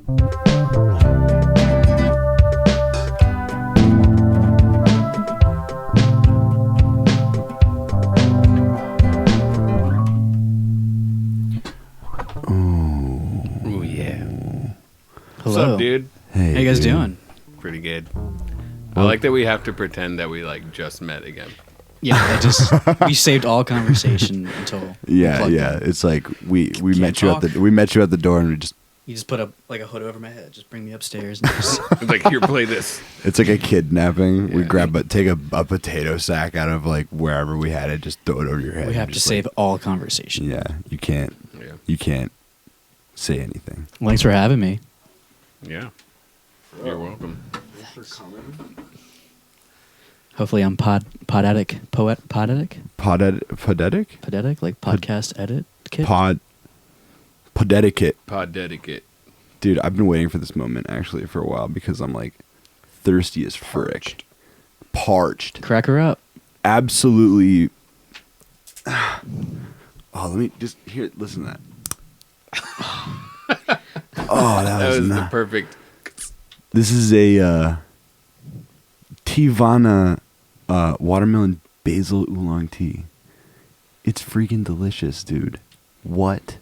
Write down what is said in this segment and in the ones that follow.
Oh yeah. Hello. What's up, dude? Hey, how you guys doing? Pretty good. I like that we have to pretend that we like just met again. Yeah, we saved all conversation until Yeah. It's like we met you at the door and we just. You just put a hood over my head. Just bring me upstairs. And just... Like, here, play this. It's like a kidnapping. Yeah. We take a potato sack out of like wherever we had it, just throw it over your head. We have to save all conversation. Yeah, you can't. Yeah. You can't say anything. Thanks for having me. Yeah. You're welcome. Hopefully, I'm podetic, like podcast edit kit. Podetiquette. Podetiquette. Dude, I've been waiting for this moment actually for a while because I'm like thirsty as frick. Parched. Crack her up. Absolutely. Oh, let me just listen to that. Oh, that was the perfect. This is a Tivana watermelon basil oolong tea. It's freaking delicious, dude. What?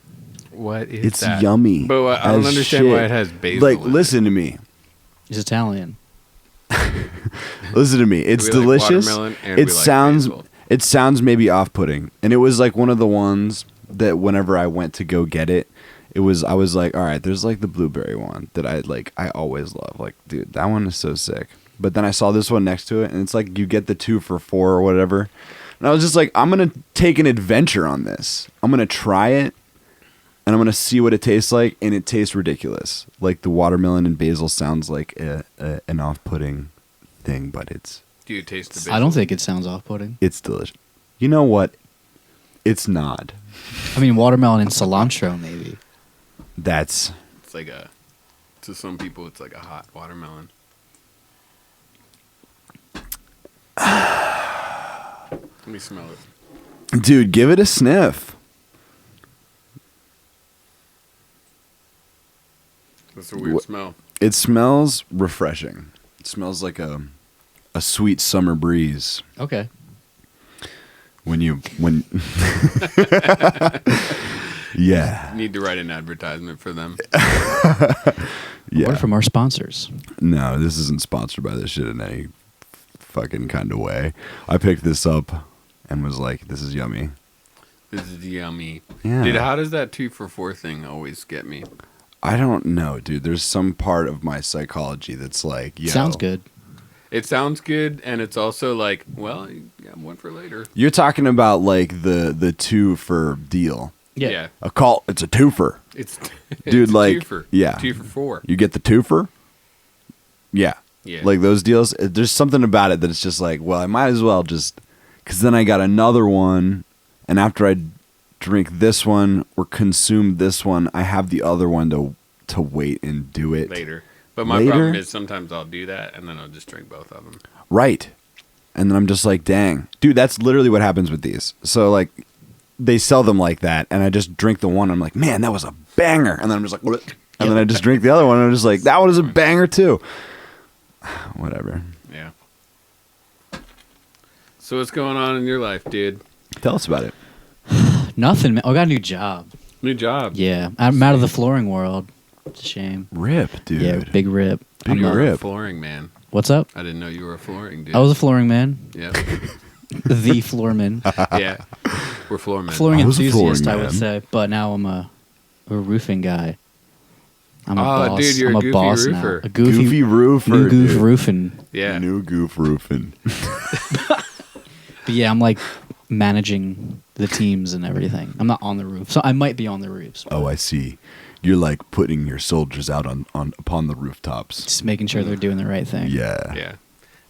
What is it's that? It's yummy. But I don't understand why it has basil. Like, listen to me. He's Italian. Listen to me. It's delicious. It sounds maybe off-putting, and it was like one of the ones that whenever I went to go get it, I was like, all right, there's like the blueberry one that I always love. Like, dude, that one is so sick. But then I saw this one next to it, and it's like you get the 2 for $4 or whatever. And I was just like, I'm gonna take an adventure on this. I'm gonna try it, and I'm gonna see what it tastes like, and it tastes ridiculous. Like the watermelon and basil sounds like an off-putting thing, but it's. Do you taste the basil? I don't think it sounds off-putting. It's delicious. You know what? It's not. I mean, watermelon and cilantro, maybe. It's like to some people, it's like a hot watermelon. Let me smell it. Dude, give it a sniff. That's a weird smell. It smells refreshing. It smells like a sweet summer breeze. Okay. When yeah. Need to write an advertisement for them. Yeah. Or from our sponsors. No, this isn't sponsored by this shit in any fucking kind of way. I picked this up and was like, this is yummy. This is yummy. Yeah. Dude, how does that 2 for $4 thing always get me? I don't know, dude. There's some part of my psychology that's like, yo. Sounds good. It sounds good, and it's also like, well, you got one for later. You're talking about like the 2 for deal. Yeah. It's a twofer. It's dude, it's like, twofer. yeah. 2 for $4. You get the twofer? Yeah. Yeah. Like those deals, there's something about it that it's just like, well, I might as well just, because then I got another one, and after I drink this one or consume this one, I have the other one to wait and do it later. But my problem is sometimes I'll do that, and then I'll just drink both of them. Right. And then I'm just like, dang. Dude, that's literally what happens with these. So, like, they sell them like that, and I just drink the one, and I'm like, man, that was a banger. And then I'm just like, what? And then I just drink the other one, and I'm just like, that one was a banger too. Whatever. Yeah. So what's going on in your life, dude? Tell us about it. Nothing, man. I got a new job. New job? Yeah. I'm out of the flooring world. It's a shame. Rip, dude. Yeah, big rip. Big You're rip. a flooring man. What's up? I didn't know you were a flooring dude. I was a flooring man. Yeah. The floorman. Yeah. We're floor men. Flooring enthusiast, flooring I would say. But now I'm a roofing guy. I'm a Oh, boss. dude, you're I'm a a goofy boss roofer. now. A Goofy roofer. New goof dude. roofing. Yeah. New goof roofing. But yeah, I'm like managing the teams and everything. I'm not on the roof. So I might be on the roofs. Oh, I see. You're like putting your soldiers out on upon the rooftops. Just making sure they're doing the right thing. Yeah. Yeah.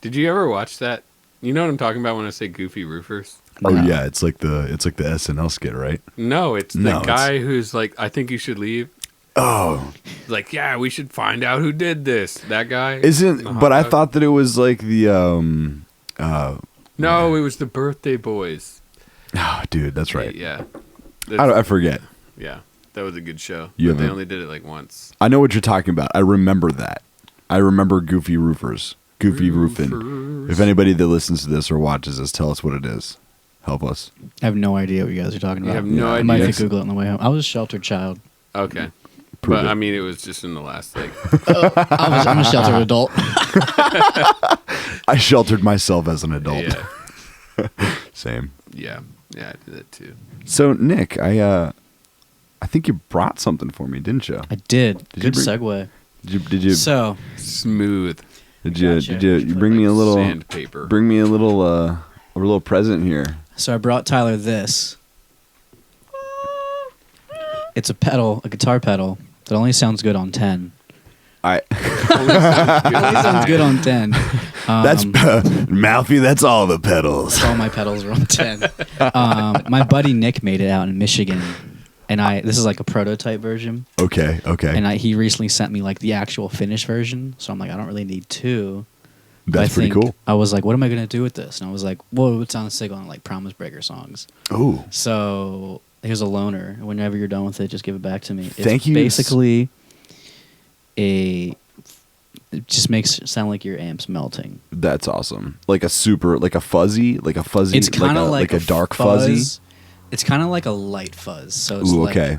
Did you ever watch that? You know what I'm talking about when I say goofy roofers? Oh No. yeah, it's like the SNL skit, right? No, it's the guy who's like, I think you should leave. Oh, Like, yeah, we should find out who did this. That guy isn't? But I thought that it was like the No, it was the Birthday Boys. Oh, dude, that's right. Yeah. I forget. Yeah. That was a good show. You But they haven't- only did it like once. I know what you're talking about. I remember that. I remember Goofy Roofers. Goofy Roofing. Roofers. If anybody that listens to this or watches this, tell us what it is. Help us. I have no idea what you guys are talking You about. have no I might idea. have to Google it on the way home. I was a sheltered child. Okay. Prove But it. I mean, it was just in the last like. I'm a sheltered adult. I sheltered myself as an adult. Yeah. Same. Yeah. Yeah, I did that too. So Nick, I think you brought something for me, didn't you? I did. Did you Good bring- segue. Did you So, Smooth. did you bring me a Like little sandpaper. bring me a little present here? so I brought Tyler this. It's a guitar pedal that only sounds good on 10. I Only sounds good on 10. that's Malfy. That's all the pedals. All my pedals are on 10. My buddy Nick made it out in Michigan, and this is like a prototype version. Okay. And he recently sent me like the actual finished version, so I'm like, I don't really need two. But That's I pretty think cool. I was like, what am I gonna do with this? And I was like, well, it would sound sick on like Promise Breaker songs. Oh, So here's a loaner. Whenever you're done with it, just give it back to me. It's Thank you. Basically, it just makes it sound like your amp's melting. that's awesome. Like a fuzzy. It's kind of like a dark fuzz. fuzzy. It's kind of like a light fuzz. So it's Ooh, like, okay.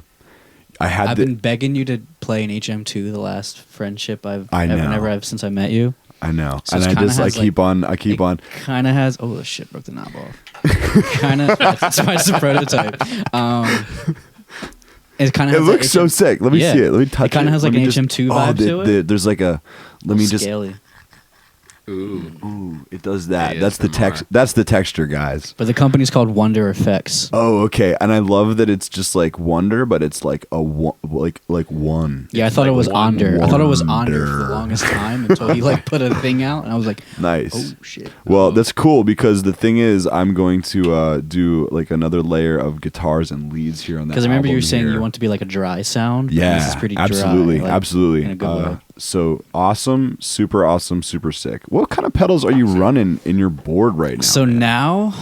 I've been begging you to play an HM2 the last friendship since I met you. I know, So and it's I kinda just has, I keep on. Kind of has. Oh shit! Broke the knob off. Kind of. That's why it's a prototype. It kind of. It looks so sick. Let me see it. Let me touch it. It kind of has like Let an me just- HM2 vibe to it. There's like a. Let me just. Scaly. Ooh. It does that. That's the ASMR. text. That's the texture, guys. But the company's called Wonder Effects. Oh, okay. And I love that it's just like wonder, but it's like like one. Yeah, I thought like it was Wonder. I thought it was Onder for the Wonder. longest time until he like put a thing out, and I was like, Nice. oh shit. Well, that's cool because the thing is, I'm going to do like another layer of guitars and leads here on that. Because I remember you were album saying here. you want to be like a dry sound. Yeah, This is pretty dry, absolutely, like, absolutely. in a good way. So awesome, super sick. What kind of pedals are you running in your board right now? So man? now,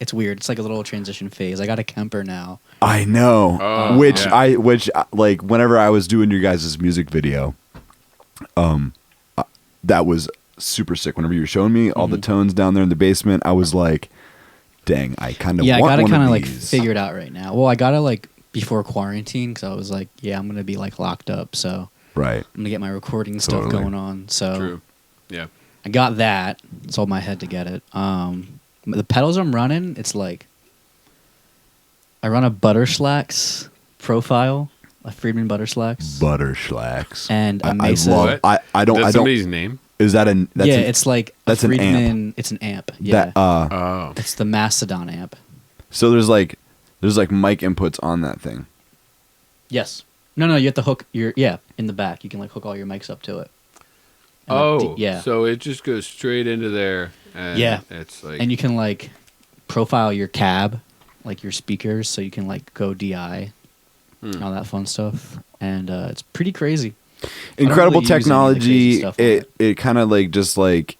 it's weird. It's like a little transition phase. I got a Kemper now. I know, Oh, which yeah. like whenever I was doing your guys' music video, that was super sick. Whenever you were showing me all the tones down there in the basement, I was like, dang, I kind of Yeah, I want got to one kind of of like these. figure it out right now. Well, I got to like before quarantine because I was like, yeah, I'm gonna be like locked up, so Right. I'm gonna get my recording stuff Totally. going on. So True. Yeah. I got that. Sold my head to get it. The pedals I'm running, it's like I run a Butterslacks profile, a Friedman Butterslacks, Butterslacks. and a I Mesa. love. What? I don't. That's I don't. somebody's name? Is that an? That's yeah, an, it's like that's a an amp. Friedman. It's an amp. Yeah, That Oh. it's the Mastodon amp. So there's like mic inputs on that thing. Yes. No, you have to hook in the back. You can like hook all your mics up to it. And Oh. yeah. So it just goes straight into there. And Yeah. It's like. And you can like profile your cab, like your speakers, so you can like go DI and all that fun stuff. And it's pretty crazy. Incredible really use any of the crazy technology. stuff on It kind of like just like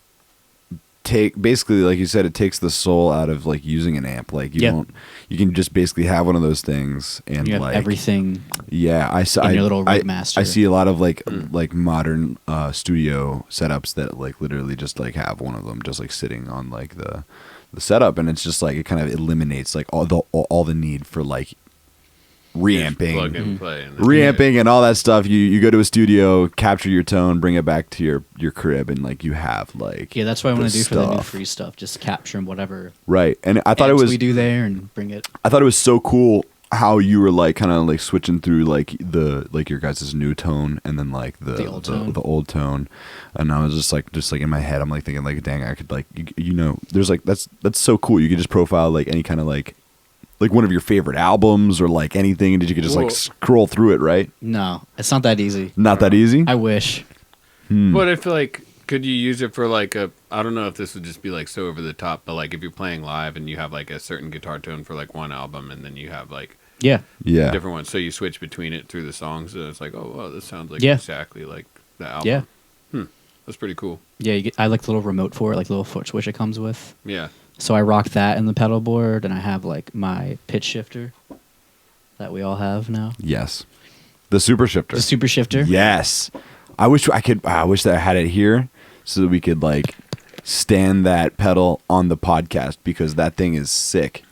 basically like you said, it takes the soul out of like using an amp. Like you can just basically have one of those things and You have like everything. Yeah, I saw. in your little Rig Master. I see a lot of like modern studio setups that like literally just like have one of them just like sitting on like the setup, and it's just like it kind of eliminates like all the need for like reamping, Plug and play. And reamping, and all that stuff. You go to a studio, capture your tone, bring it back to your crib, and like you have like Yeah, that's what I want the to do for the new stuff. free stuff. Just capture whatever Right, and I thought it amps was we do there and bring it. I thought it was so cool how you were like kind of like switching through like your guys' new tone and then like the old tone, and I was just like in my head I'm like thinking like dang, I could like there's like that's so cool. You could just profile like any kind of like one of your favorite albums or like anything, and you could just like Whoa. scroll through it, right? No, it's not that easy. Not that easy. I wish. But I feel like, could you use it for like I don't know if this would just be like so over the top, but like if you're playing live and you have like a certain guitar tone for like one album and then you have like Yeah. Yeah. different ones, so you switch between it through the songs, and it's like, oh, wow, this sounds like Yeah. exactly like the album. Yeah. That's pretty cool. Yeah, I like the little remote for it, like the little foot switch it comes with. Yeah. So I rock that in the pedal board, and I have like my pitch shifter. that we all have now. Yes. The super shifter. The super shifter. Yes. I wish that I had it here so that we could like stand that pedal on the podcast because that thing is sick.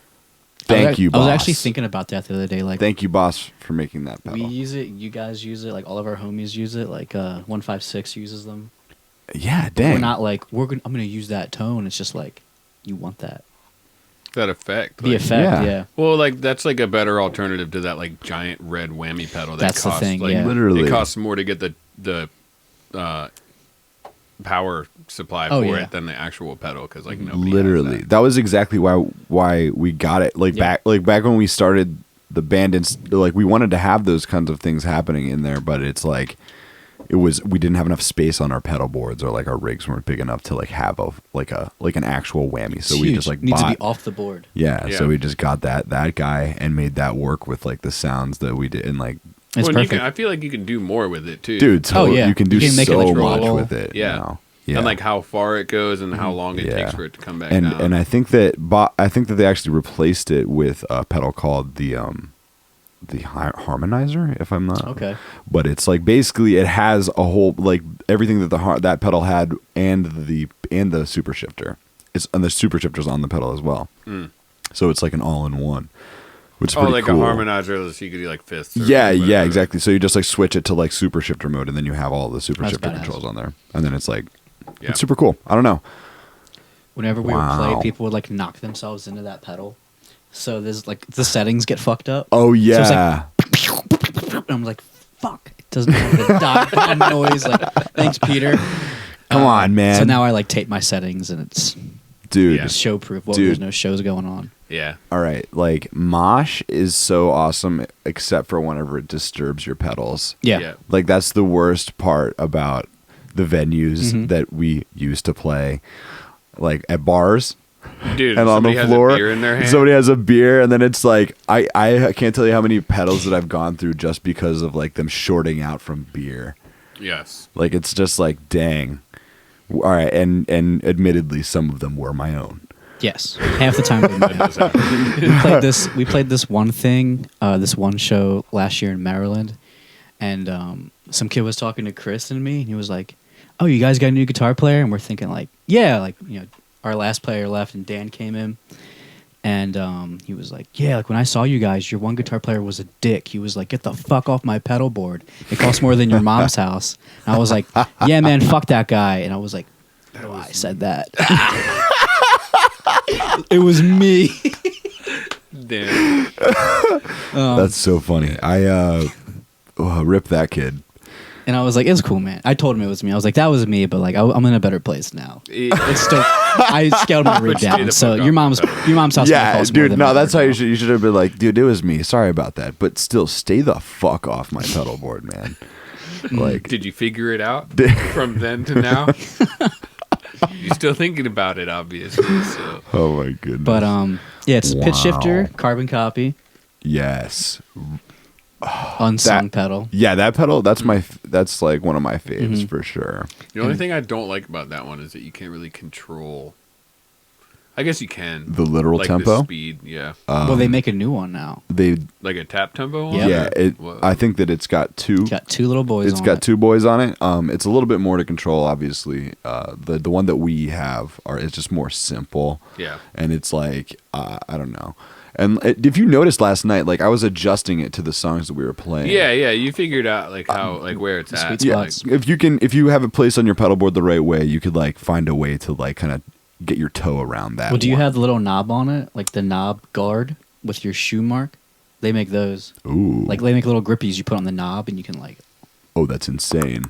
Thank you, boss. I was actually thinking about that the other day. Like, thank you, boss, for making that pedal. We use it. You guys use it. Like all of our homies use it. Like 156 uses them. Yeah, But dang. we're not like I'm gonna use that tone. It's just like you want that. That effect. The effect, yeah. Well, like that's like a better alternative to that like giant red whammy pedal. That's costs, the thing. Like, yeah. Literally, it costs more to get the power supply for it than the actual pedal because like nobody. Literally, has that was exactly why we got it. Like back when we started the band, and like we wanted to have those kinds of things happening in there, but it's like we didn't have enough space on our pedal boards, or like our rigs weren't big enough to like have an actual whammy. So we just like needs to be off the board. Yeah, so we just got that guy and made that work with like the sounds that we did, and like it's perfect. I feel like you can do more with it too, dude. You can do make so it like much roll. with it. Yeah. You know? Yeah. And like how far it goes and how long it takes for it to come back and down. and I think that they actually replaced it with a pedal called the harmonizer, if I'm not okay. But it's like basically it has a whole like everything that that pedal had and the super shifter. And the super shifter's on the pedal as well. So it's like an all-in-one. Which is pretty like cool. a harmonizer, so you could do like fifths. Yeah, exactly. So you just like switch it to like super shifter mode, and then you have all the super shifter badass. controls on there, and then it's like it's super cool. I don't know. Whenever we would play, people would like knock themselves into that pedal. So there's like the settings get fucked up. Oh yeah. So it's like, and I'm like, fuck. It doesn't have the dot noise. Like, thanks, Peter. Come on, man. So now I like tape my settings, and it's show proof. Well, there's no shows going on. Yeah. All right. Like mosh is so awesome, except for whenever it disturbs your pedals. Yeah. Like that's the worst part about the venues that we used to play, like at bars. Dude, and on the floor, has a beer in their hand. Somebody has a beer, and then it's like I can't tell you how many pedals that I've gone through just because of like them shorting out from beer. Yes. Like it's just like dang. All right, and admittedly, some of them were my own. Yes, half the time we played this one thing, this one show last year in Maryland, and some kid was talking to Chris and me, and he was like, "Oh, you guys got a new guitar player?" And we're thinking like, "Yeah, like our last player left, and Dan came in." And he was like, "Yeah, like when I saw you guys, your one guitar player was a dick. He was like, 'Get the fuck off my pedal board. It costs more than your mom's house.'" And I was like, "Yeah, man, fuck that guy." And I was like, "Oh, I said that." It was me. Damn. That's so funny. I rip that kid. And I was like, "It's cool, man." I told him it was me. I was like, "That was me," but like, I'm in a better place now. It's still, I scaled my rig down. So your mom's house. Yeah, dude. No, that's how you should have been like, "Dude, it was me. Sorry about that." But still, stay the fuck off my pedal board, man. Like, did you figure it out from then to now? You're still thinking about it, obviously. So. Oh my goodness. But yeah, it's pitch shifter, carbon copy. Yes. Unsung pedal. Yeah, that pedal. That's that's like one of my faves for sure. The only thing I don't like about that one is that you can't really control. I guess you can the literal like tempo, the speed. Yeah. Well, they make a new one now. They like a tap tempo one? Yeah. I think that it's got two. It's got two little boys. It's got two boys on it. It's a little bit more to control, obviously. The one that we have is just more simple. Yeah. And it's like I don't know. And if you noticed last night, like I was adjusting it to the songs that we were playing. Yeah, you figured out like how like where it's at. Sweet Like, spots. If you have it placed on your pedal board the right way, you could like find a way to like kind of get your toe around that. Well, do you one. have the little knob on it, like the knob guard with your shoe mark? They make those. Ooh. Like they make little grippies you put on the knob, and you can like. Oh, that's insane.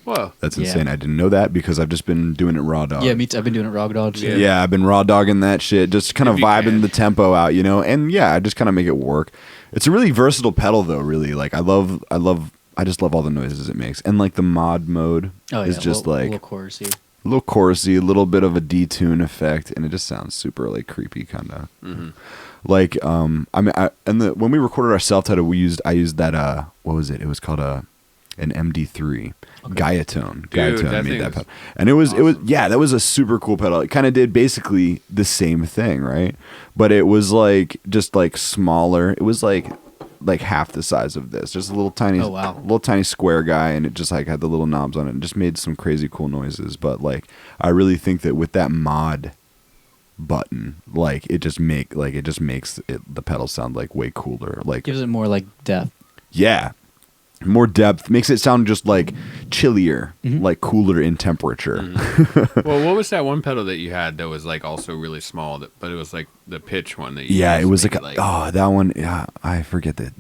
whoa. That's insane. I didn't know that because I've just been doing it raw dog. Yeah, me too. I've been doing it raw dog too. Yeah, I've been raw dogging that shit, just kind of vibing the tempo out, you know. And yeah, I just kind of make it work. It's a really versatile pedal, though. Really, like I just love all the noises it makes, and like the mod mode is just like a little chorusy. a little chorusy, a little bit of a detune effect, and it just sounds super like creepy, kind of. Mm-hmm. Like when we recorded our self-titled, I used that what was it? It was called an MD3 Gaiatone. Gaiatone made that pedal, and it was that was a super cool pedal. It kind of did basically the same thing, right? But it was like just like smaller. It was like like half the size of this. Just a little tiny, Oh, wow. little tiny square guy, and it just like had the little knobs on it, and just made some crazy cool noises. But like, I really think that with that mod button, like it just makes the pedal sound like way cooler. Like Gives it more like depth. yeah, more depth, makes it sound just like chillier, like cooler in temperature. Well, what was that one pedal that you had that was like also really small, but it was like the pitch one that you Yeah, used it was maybe, like that one. Yeah, I forget the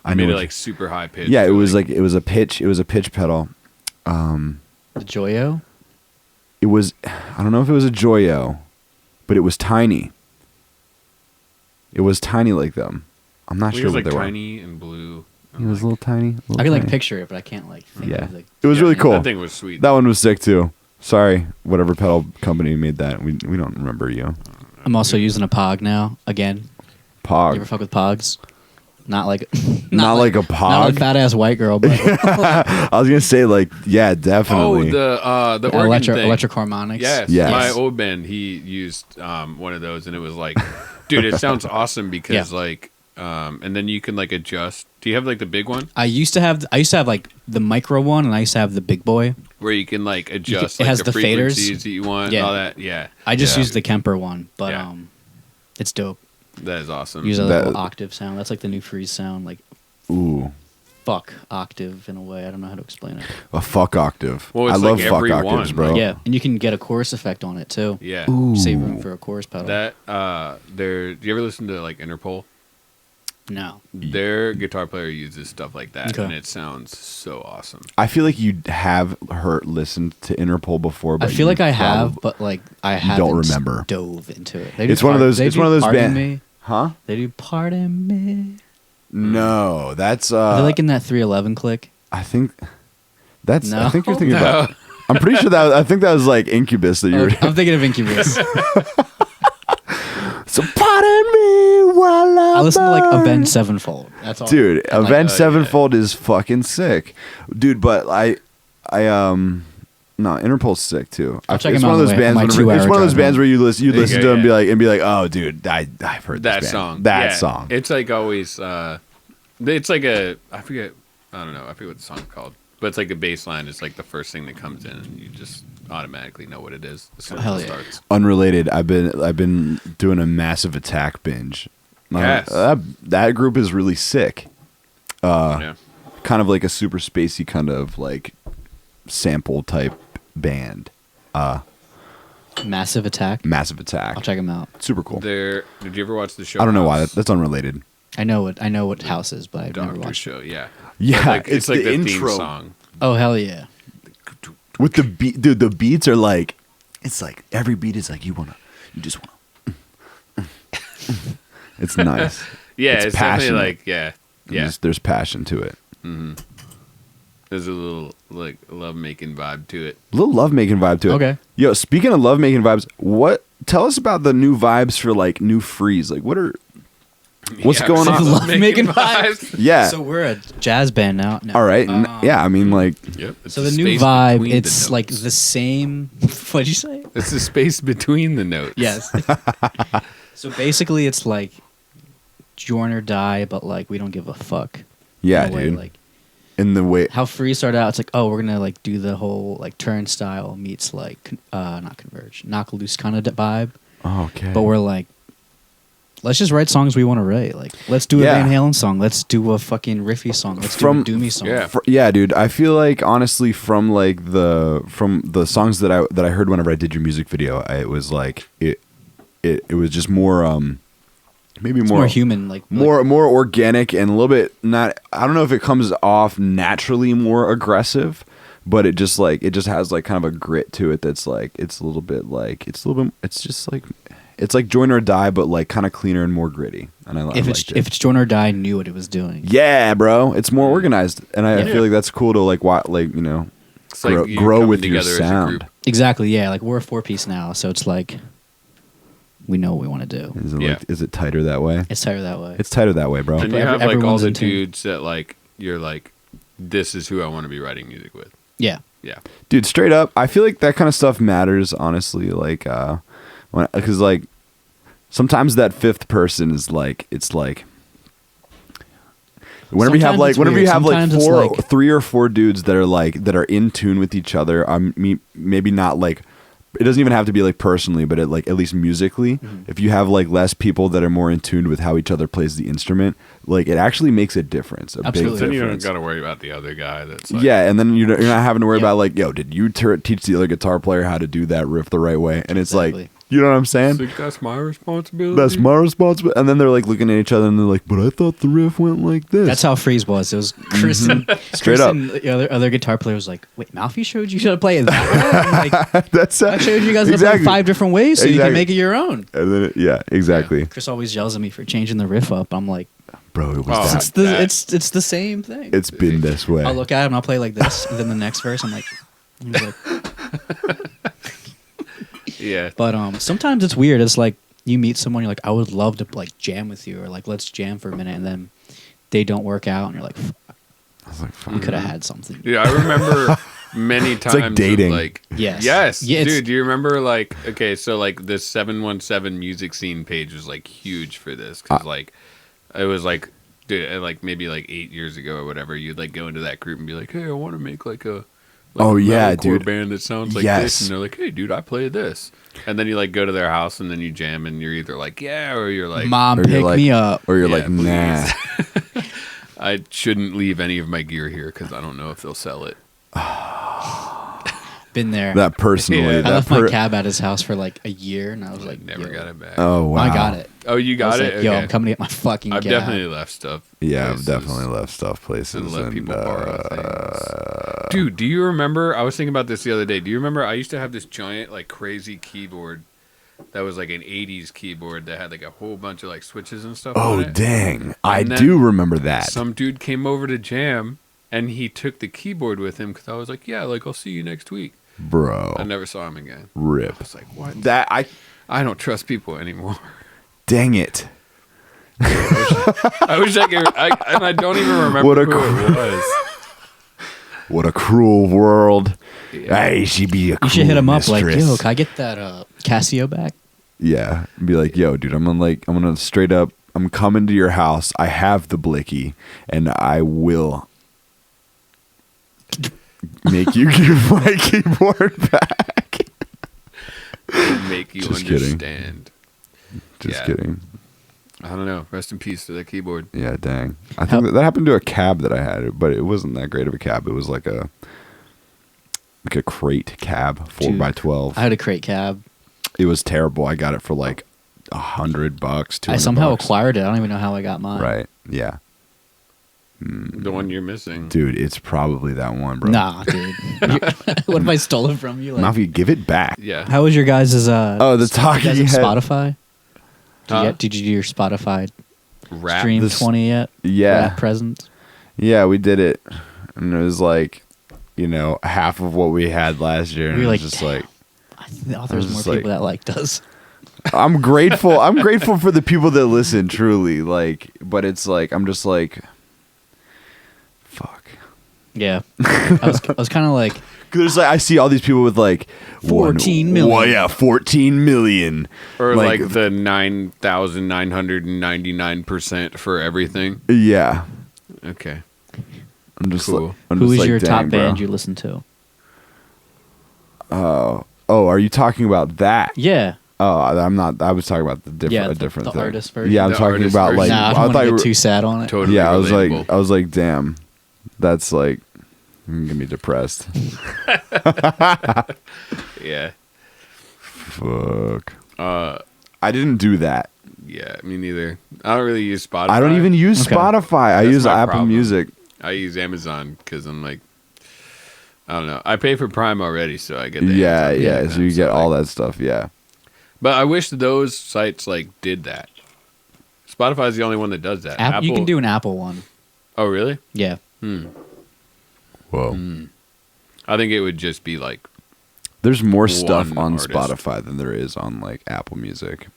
I made know it what like super high pitch. yeah, it was like it was a pitch pedal. The Joyo? It was, I don't know if it was a Joyo, but it was tiny. It was tiny like them. I'm not It sure was what like they were. tiny and blue. It was a little tiny. I can like picture it, but I can't like think Yeah, of the it was really cool. That thing was sweet. That one was sick too. Sorry, whatever pedal company made that. We don't remember you. I'm also using a Pog now. Again. Pog. You ever fuck with Pogs? Not like Not like a Not Pog. like fat ass white girl, but I was gonna say like yeah, definitely. Oh, the organ thing. electric harmonics. Yes. Yes. My old band, he used one of those, and it was like, dude, it sounds awesome because like, and then you can like adjust. Do you have like the big one I used to have like the micro one, and I used to have the big boy. where you can like adjust it like has the the faders. frequencies that you want? Yeah. All that. Yeah. I just Yeah. used the Kemper one, but Yeah. it's dope. That is awesome. Use a That- little octave sound. That's like the new freeze sound. Like Ooh, fuck octave in a way. I don't know how to explain it. a fuck octave. Well, I it's love like fuck every octaves, one, bro. like- Yeah, and you can get a chorus effect on it too. Yeah. Ooh. Save room for a chorus pedal. That do you ever listen to like Interpol? No. Their guitar player uses stuff like that, Okay. and it sounds so awesome. I feel like you have listened to Interpol before, but I feel like you I have, probably- but like I haven't don't remember. dove into it. They do It's one of those- They it's do one of those Pardon band- Me. Huh? They do Pardon Me. No, that's Are they like in that 311 click? I think that's. I No. think you're thinking about. I'm pretty sure that I think that was like Incubus that you were. I'm thinking of Incubus. So pardon me while I listen to like burn. Avenged Sevenfold. That's all. Dude, And, like, Avenged yeah. Sevenfold is fucking sick, dude. But no, Interpol's sick too. I'll check it's him one out of those on bands. my It's 2-hour one of those drive bands home. where you listen There you to go, them yeah. and be like, oh, dude, I've heard That this band. song. That Yeah. song. It's like always. It's like a. I forget. I don't know. I forget what the song's called. But it's like the bass line is like the first thing that comes in, and you just automatically know what it is as soon as Hell it yeah. starts. Unrelated. I've been doing a Massive Attack binge. Yes. That group is really sick. Yeah. Kind of like a super spacey kind of like sample type band. Massive Attack. Massive Attack. I'll check them out. Super cool. Did you ever watch the show? I don't know why. House? That's unrelated. I know what house is, but I've never Doctor watched it. show. Yeah. Yeah, But, like, it's like the theme intro. song. Oh hell yeah! With the beat, dude, the beats are like, it's like every beat is like you just wanna. It's nice. Yeah, It's it's, definitely passionate. like yeah. There's passion to it. There's a little like love making vibe to it. A little love making vibe to it. Okay. Yo, speaking of love making vibes, tell us about the new vibes for like new freeze. Like, what's Yeah, going some on? Love-making vibes. Yeah. So we're a jazz band now. No. All right. Yeah. I mean, like, Yep. It's So the the new space vibe, between the it's like notes. the same. What'd you say? It's the space between the notes. Yes. So basically, it's like join or die, but like we don't give a fuck. yeah, In a way, dude. Like In the way, how Free started out, it's like, oh, we're gonna like do the whole like Turnstile meets like not Converge, Knock Loose kind of vibe. okay. But we're like, let's just write songs we want to write. Like, let's do a Yeah. Van Halen song. Let's do a fucking riffy song. Let's From- do a doomy song. Yeah. Yeah, dude. I feel like honestly, from the songs that I heard whenever I did your music video, it was like it was just more maybe It's more human. Like more organic and a little bit not. I don't know if it comes off naturally more aggressive, but it just has like kind of a grit to it that's like it's just like Join or Die, but like kind of cleaner and more gritty. And I if liked it. it's Join or Die knew what it was doing. Yeah, bro, it's more organized, and I Yeah. feel like that's cool to like It's like you grow coming with your together as a sound. group. Exactly. Yeah. Like we're a 4-piece now, so it's like we know what we want to do. Is it tighter that way? It's tighter that way. It's tighter that way, bro. And But you have like all everyone's the in tune. dudes that like you're like, this is who I want to be writing music with. Yeah. Yeah. Dude, straight up, I feel like that kind of stuff matters, honestly. Like, because like sometimes that fifth person is like, it's like Whenever you have Sometimes like, it's whenever weird. you have like Sometimes it's like- 3 or 4 dudes that are in tune with each other. Maybe not like, it doesn't even have to be like personally, but like at least musically. If you have like less people that are more in tune with how each other plays the instrument, like it actually makes a difference. Absolutely. Then Big you don't difference. got to worry about the other guy. That's like, Yeah, and then you're not having to worry Yeah. about like, yo, did you teach the other guitar player how to do that riff the right way? And it's Exactly. like, you know what I'm saying? It's like, that's my responsibility. That's my responsibility. And then they're like looking at each other and they're like, but I thought the riff went like this. That's how Freeze was. It was Chris and Straight Chris up. and the other guitar player was like, "Wait, Malfi showed you how to play it that way." I'm like, That's I showed you guys how to play 5 different ways, so you Exactly. can make it your own. And then yeah, exactly. Chris always yells at me for changing the riff up. I'm like, Bro, it was Oh. that. it's the same thing. It's been this way. I'll look at him, I'll play like this, and then the next verse, I'm like, he's like, Yeah. but sometimes it's weird. It's like you meet someone, you're like, I would love to like jam with you, or like let's jam for a minute, and then they don't work out, and you're like, I was like, fuck. we could have had something. Dude, I remember many times. like dating. Like, Yes. yes, Yeah, it's- dude. Do you remember like? Okay, so like this 717 music scene page was like huge for this because like it was like, dude, like maybe like 8 years ago or whatever. You'd like go into that group and be like, hey, I want to make like a Oh, a yeah, metalcore dude. band that sounds like Yes. this, and they're like, hey, dude, I play this, and then you like go to their house and then you jam and you're either like, yeah, or you're like, Mom, Or you're pick like- me up. Or you're Yeah, like, nah. please. I shouldn't leave any of my gear here because I don't know if they'll sell it. Been there. That personally. Yeah. I that left my cab at his house for like a year, and I was like, Never yo, got it back. Oh, wow. I got it. Oh, you I got was it? like, yo, Okay. I'm coming to get my fucking I've cab. definitely left stuff. Yeah, I've places definitely left stuff places. and let people borrow uh, things. Dude, do you remember? I was thinking about this the other day. Do you remember? I used to have this giant, like, crazy keyboard that was like an '80s keyboard that had like a whole bunch of like switches and stuff. Oh, on it. dang. I then do remember that. Some dude came over to jam, and he took the keyboard with him because I was like, yeah, like I'll see you next week. Bro. I never saw him again. Rip. I was like, what? That, I don't trust people anymore. dang it. I wish I could. And I don't even remember What a who it was. What a cruel world. Yeah. Hey, she be a cruel You should hit him up like, mistress. yo, can I get that Casio back? Yeah. Be like, yo, dude, I'm gonna straight up, I'm coming to your house. I have the blicky, and I will make you give my keyboard back. Make you Just kidding. understand. Just Yeah. kidding. I don't know. Rest in peace to that keyboard. Yeah, dang. I think that happened to a cab that I had, but it wasn't that great of a cab. It was like a crate cab, 4x12. I had a crate cab. It was terrible. I got it for like $100, $200. I somehow acquired it. I don't even know how I got mine. Right. Yeah. The one you're missing. Dude, it's probably that one, bro. Nah, dude. What if I stole it from you? Like, Mafia, give it back. Yeah. how was your guys' the talking you guys have head. Spotify? Huh? Did you do your Spotify Rap. Stream This- 20 yet? Yeah. Rap present? Yeah, we did it. And it was like, half of what we had last year. And We it were was like, just damn. like, I thought there was was more just people that liked us. I'm grateful. I'm grateful for the people that listen, truly. Like, but it's like, I'm just like, fuck. Yeah. I was kind of like, Because like, I see all these people with like 14 million. Well, yeah, 14 million. Or like the 9,999% for everything. Yeah. Okay. I'm just Cool. like, I'm who just was like, your top dang, bro. band you listened to? Oh, are you talking about that? Yeah. Oh, I'm not. I was talking about Yeah, a different the thing. artist version. Yeah, I'm The talking artist about version. like. Nah, I I don't thought want you to were, get too sad on it. Totally. yeah, relatable. I was like, damn, that's like, get me depressed. Yeah. Fuck. Uh, I didn't do that. yeah, me neither. I don't really use Spotify. I don't even use Okay. Spotify. I That's use my Apple problem. Music. I use Amazon because I'm like, I don't know. I pay for Prime already, so I get the Yeah, Amazon yeah. Prime, So you get all like- that stuff. Yeah. But I wish those sites like did that. Spotify is the only one that does that. You can do an Apple one. Oh, really? Yeah. Whoa. I think it would just be like, There's more stuff One on artist. Spotify than there is on like Apple Music.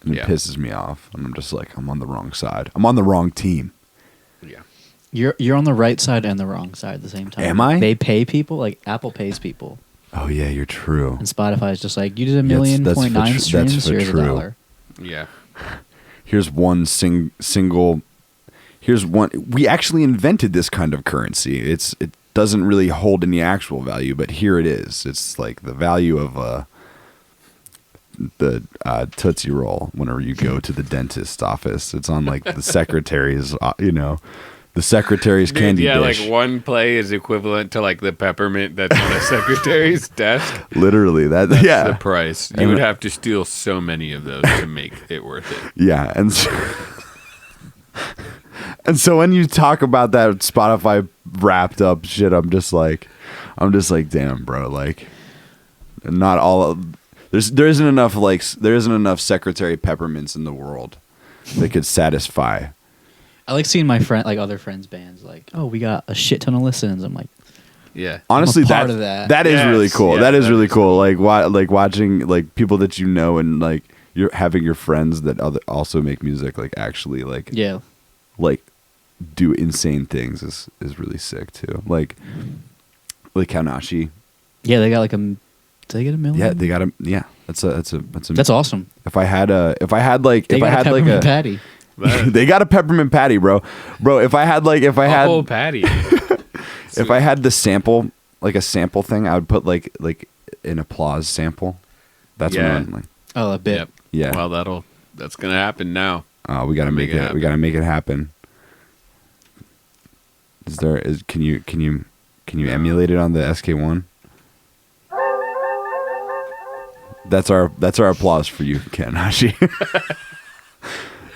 And Yeah. it pisses me off. And I'm just like, I'm on the wrong side. I'm on the wrong team. yeah. You're on the right side and the wrong side at the same time. Am I? They pay people, like Apple pays people. Oh yeah, you're true. And Spotify is just like, you did a That's- million that's point for nine tr- streams, that's for here's true. $1. Yeah. Here's one single. here's one. We actually invented this kind of currency. It doesn't really hold any actual value, but here it is. It's like the value of the Tootsie Roll whenever you go to the dentist's office. It's on like the secretary's, the secretary's candy dish. Like one play is equivalent to like the peppermint that's on the secretary's desk. Literally, that's the price. You would have to steal so many of those to make it worth it. Yeah, and so when you talk about that Spotify wrapped up shit, I'm just like, damn, bro, like, not all. There isn't enough secretary peppermints in the world that could satisfy. I like seeing my other friends' bands, like, oh, we got a shit ton of listens. I'm like, yeah. Honestly, part of that. That is really cool. Yeah, that is really cool. Like watching like people that you know and like you're having your friends that also make music like actually like like do insane things is really sick too. Like Kaunashi. Yeah, they got like did they get $1 million? Yeah, they got a That's awesome. If I had a patty. They got a peppermint patty, bro. If I had a whole patty. If I had the sample, like a sample thing, I would put like an applause sample. That's what I'm like. Oh, a bit. Yep. Yeah. Well, that's gonna happen now. We gotta make it. We gotta make it happen. Can you emulate it on the SK1? That's our applause for you, Kaunashi.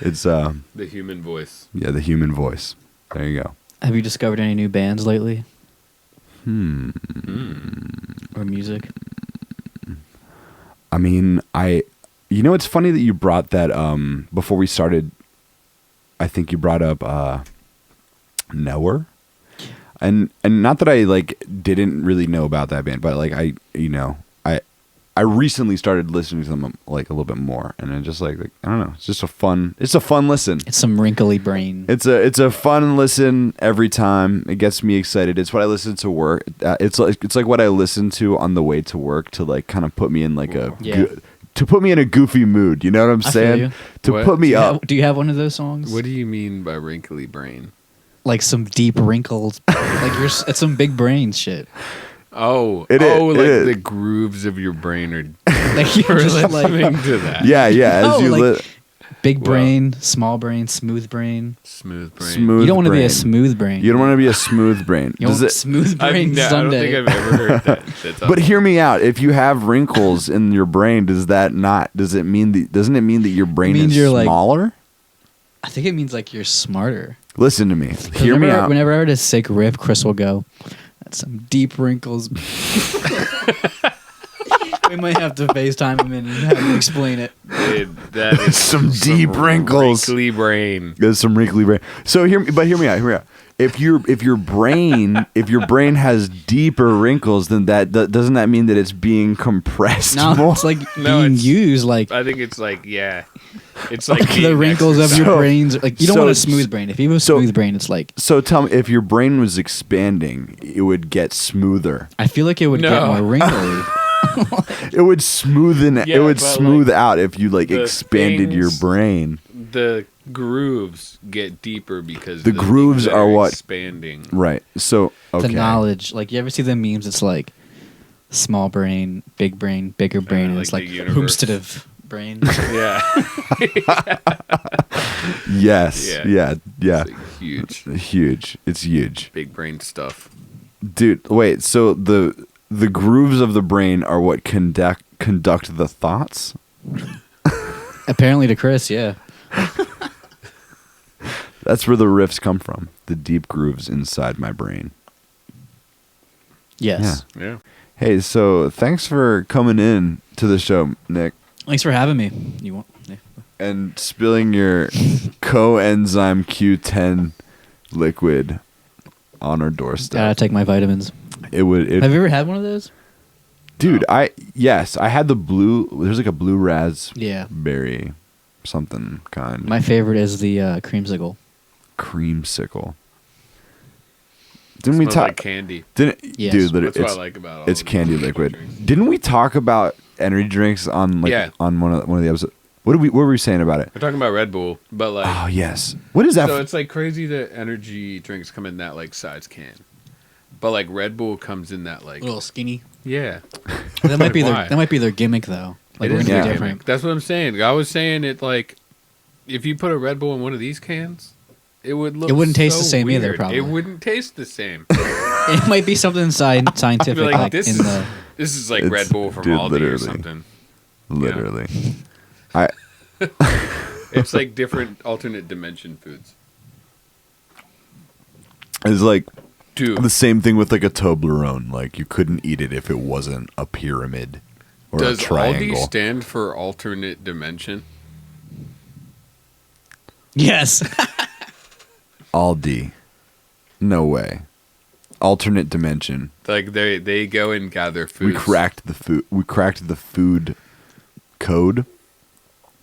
It's the human voice. Yeah, the human voice. There you go. Have you discovered any new bands lately? Or music? I mean, it's funny that you brought that before we started. I think you brought up Knower. And not that I like didn't really know about that band, but like I recently started listening to them like a little bit more, and I just like I don't know, it's a fun listen. It's some wrinkly brain. It's a fun listen every time. It gets me excited. It's what I listen to work. It's like what I listen to on the way to work to like kind of put me in like to put me in a goofy mood. You know what I'm saying? Put me up. Do you have one of those songs? What do you mean by wrinkly brain? Like some deep wrinkles. It's some big brain shit. Oh, it is. The grooves of your brain are like you're just listening to that. Yeah. As big brain, small brain, smooth brain. Smooth brain. You don't want to be a smooth brain. You don't want to be a smooth brain. Smooth brain Sunday. I don't think I've ever heard that. But hear me out. If you have wrinkles in your brain, doesn't it mean that your brain is smaller? I think it means like you're smarter. Listen to me. Hear me out. Whenever I heard a sick riff, Chris will go, that's some deep wrinkles. We might have to FaceTime him and have him explain it. Dude, that is some deep wrinkles. Wrinkly brain. There's some wrinkly brain. So hear me out. If your brain has deeper wrinkles, then doesn't that mean that it's being compressed more? No, it's like being used. Like I think it's like it's like the wrinkles of your brains. Like you don't want a smooth brain. If you have a smooth brain, it's like. So tell me, if your brain was expanding, it would get smoother. I feel like it would get more wrinkly. It would smoothen. It would smooth out if you like expanded your brain. The grooves get deeper because the grooves are what expanding. Right. So okay. The knowledge, like you ever see the memes? It's like small brain, bigger brain, and it's like hoomstative brain. Yeah. Yes. Yeah. It's like Huge. It's huge. Big brain stuff. Dude, wait. So the grooves of the brain are what conduct the thoughts? Apparently to Chris, yeah. That's where the riffs come from. The deep grooves inside my brain. Yes. Yeah. Hey, so thanks for coming in to the show, Nick. Thanks for having me. And spilling your coenzyme Q10 liquid on our doorstep. Gotta take my vitamins. Have you ever had one of those? Dude, I had the blue. There's like a blue raspberry something kind. My favorite is the creamsicle. Creamsicle. Didn't we talk like candy? Yes. Dude, that's what I like about it. It's candy liquid. Didn't we talk about energy drinks on on one of the episodes? What were we saying about it? We're talking about Red Bull, but like, oh yes, what is that? So it's like crazy that energy drinks come in that like size can, but like Red Bull comes in that like little skinny. Yeah, that might be their gimmick though. Like it is yeah. different. That's what I'm saying. I was saying it like if you put a Red Bull in one of these cans, it wouldn't taste so the same weird. either. Probably it wouldn't taste the same. It might be something scientific. Like this is like Red Bull from Aldi or something. Literally, it's like different alternate dimension foods. It's like Dude. The same thing with like a Toblerone. Like you couldn't eat it if it wasn't a pyramid or a triangle. Does Aldi stand for alternate dimension? Yes. Aldi. No way. Alternate dimension. Like they go and gather food. We cracked the food code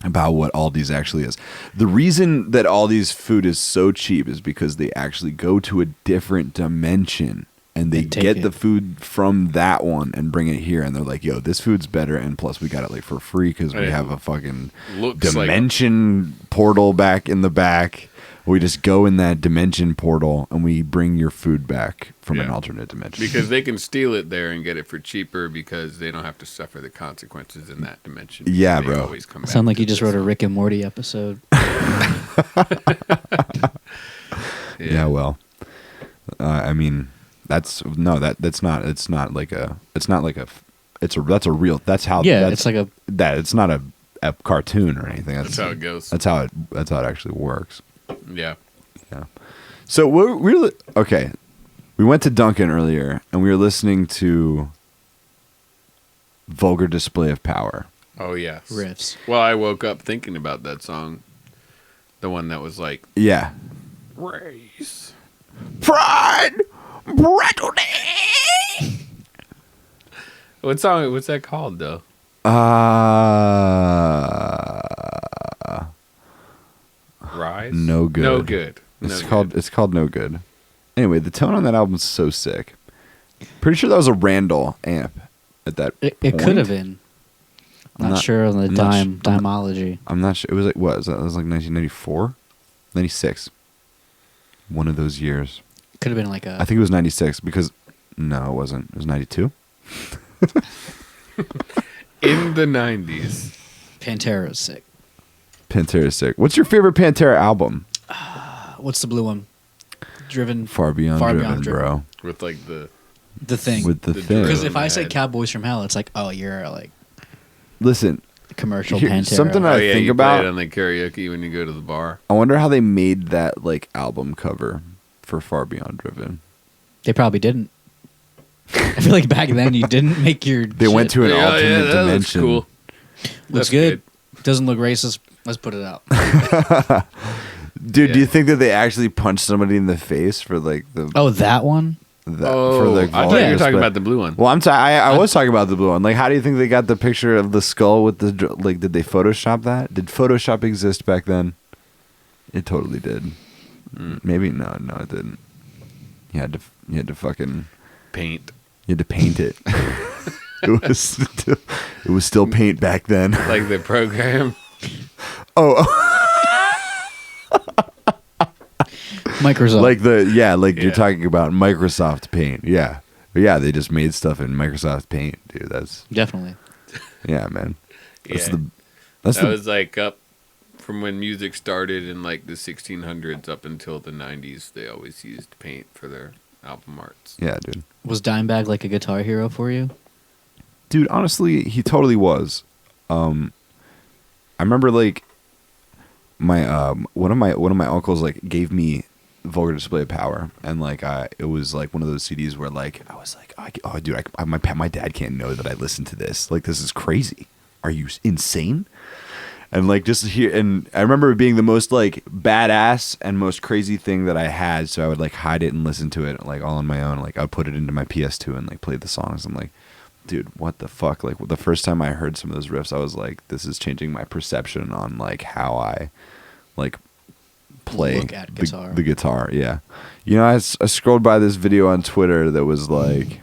about what Aldi's actually is. The reason that Aldi's food is so cheap is because they actually go to a different dimension and they get the food from that one and bring it here, and they're like, yo, this food's better, and plus we got it like for free because we have a fucking dimension portal back in the back. We just go in that dimension portal and we bring your food back from an alternate dimension. Because they can steal it there and get it for cheaper because they don't have to suffer the consequences in that dimension. Yeah, bro. Sound like you just wrote a Rick and Morty episode. Yeah, well, I mean, that's not it's not like a it's not like a it's not a cartoon or anything. That's how it goes. That's how it actually works. Yeah. So we're okay. We went to Duncan earlier, and we were listening to Vulgar Display of Power. Oh, yes. Riffs. Well, I woke up thinking about that song. The one that was like... Yeah. Race. Pride. Brattle. What song? What's that called, though? Rise? No Good. No Good. It's called No Good. Anyway, the tone on that album is so sick. Pretty sure that was a Randall amp at that point. It could have been. Not sure on the dimology. I'm not sure. It was like, what? It was like 1994? 96. One of those years. Could have been like a... I think it was 96 because... No, it wasn't. It was 92. In the 90s. Pantera's sick. Pantera's sick. What's your favorite Pantera album? What's the blue one? Driven. Far Beyond Driven, bro. With like the thing. With the thing. Because if I say Cowboys from Hell, it's like, oh, you're like... Listen. Commercial Pantera. Something I think about. Play it on like karaoke when you go to the bar. I wonder how they made that like album cover for Far Beyond Driven. They probably didn't. I feel like back then you didn't make your... They went to an alternate dimension. Looks cool. Looks good. Doesn't look racist. Let's put it out. Dude, do you think that they actually punched somebody in the face for like the... Oh, that one? I thought you were talking about the blue one. Well, I was talking about the blue one. Like, how do you think they got the picture of the skull with the... Like, did they Photoshop that? Did Photoshop exist back then? It totally did. Maybe no, it didn't. You had to fucking... Paint. You had to paint it. It was still paint back then. Like the program. Microsoft. You're talking about Microsoft Paint. Yeah. They just made stuff in Microsoft Paint, dude. That's definitely. Yeah, man. That was like up from when music started in like the 1600s up until the 90s. They always used paint for their album arts. Yeah, dude. Was Dimebag like a guitar hero for you? Dude, honestly, he totally was. I remember like my one of my uncles like gave me Vulgar Display of Power, and like it was like one of those CDs where like I was like, oh dude, my dad can't know that I listen to this. Like, this is crazy. Are you insane? And like just here, and I remember it being the most like badass and most crazy thing that I had. So I would like hide it and listen to it like all on my own. Like I'd put it into my PS2 and like play the songs. I'm like, dude, what the fuck? Like the first time I heard some of those riffs, I was like, this is changing my perception on like how I like play the guitar. Yeah. You know, I scrolled by this video on Twitter that was like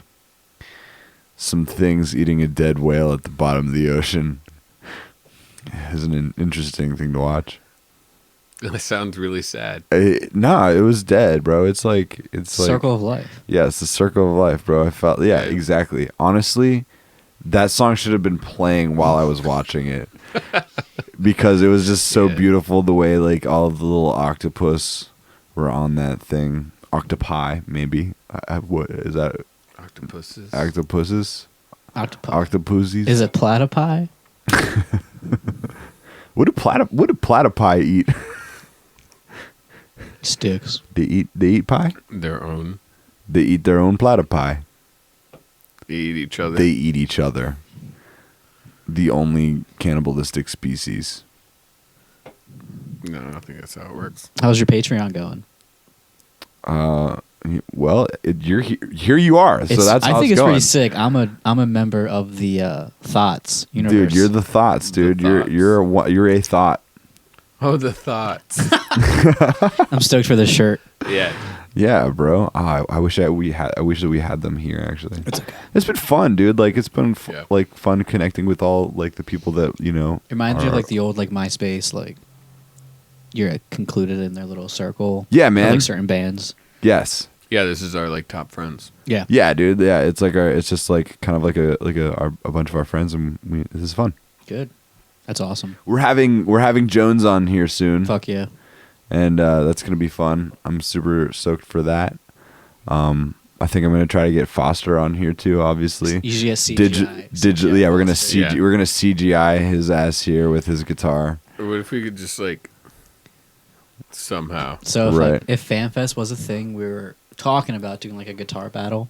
some things eating a dead whale at the bottom of the ocean. It's an interesting thing to watch. That sounds really sad. Nah, it was dead, bro. It's like Circle of Life. Yeah, it's the circle of life, bro. I felt exactly. Honestly, that song should have been playing while I was watching it because it was just so beautiful the way like all of the little octopus were on that thing. Octopi, maybe. What is that? Octopuses. Octopuses. Octopuses. Is it platypi? What do platypi eat? Sticks. They eat pie? Their own. They eat their own platypi. They eat each other. They eat each other. The only cannibalistic species. No, I don't think that's how it works. How's your Patreon going? Well, you're here. You are. So that's how I think it's it's going. pretty sick. I'm a member of the Thoughts universe. Dude, you're the Thoughts, dude. You're a thought. Oh, the Thoughts. I'm stoked for this shirt. Yeah. Yeah, bro. I wish that we had them here. Actually, it's okay. It's been fun, dude. Like it's been like fun connecting with all like the people that It reminds me of like the old like MySpace. Like you're concluded in their little circle. Yeah, man. Or, like certain bands. Yes. Yeah, this is our like top friends. Yeah. Yeah, dude. Yeah, it's like it's just like kind of like a bunch of our friends, and this is fun. Good. That's awesome. We're having Jones on here soon. Fuck yeah. And that's gonna be fun. I'm super stoked for that. I think I'm gonna try to get Foster on here too. Obviously, you should get CGI. Digitally, yeah, we're gonna Foster. we're gonna CGI his ass here with his guitar. Or what if we could just like somehow? So if FanFest was a thing, we were talking about doing like a guitar battle,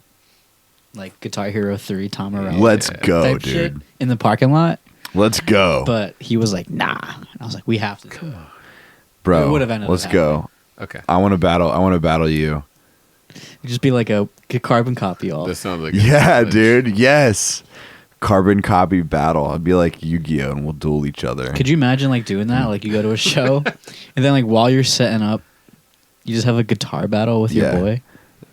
like Guitar Hero 3, Tom Morello. Let's go, dude! Shit in the parking lot. Let's go. But he was like, "Nah," and I was like, "We have to do it." Bro, it would have ended let's up go. Okay. I want to battle you. It'd just be like a carbon copy all. That sounds like dude. Yes. Carbon copy battle. I'd be like Yu-Gi-Oh, and we'll duel each other. Could you imagine like doing that? Like you go to a show, and then like while you're setting up, you just have a guitar battle with your boy.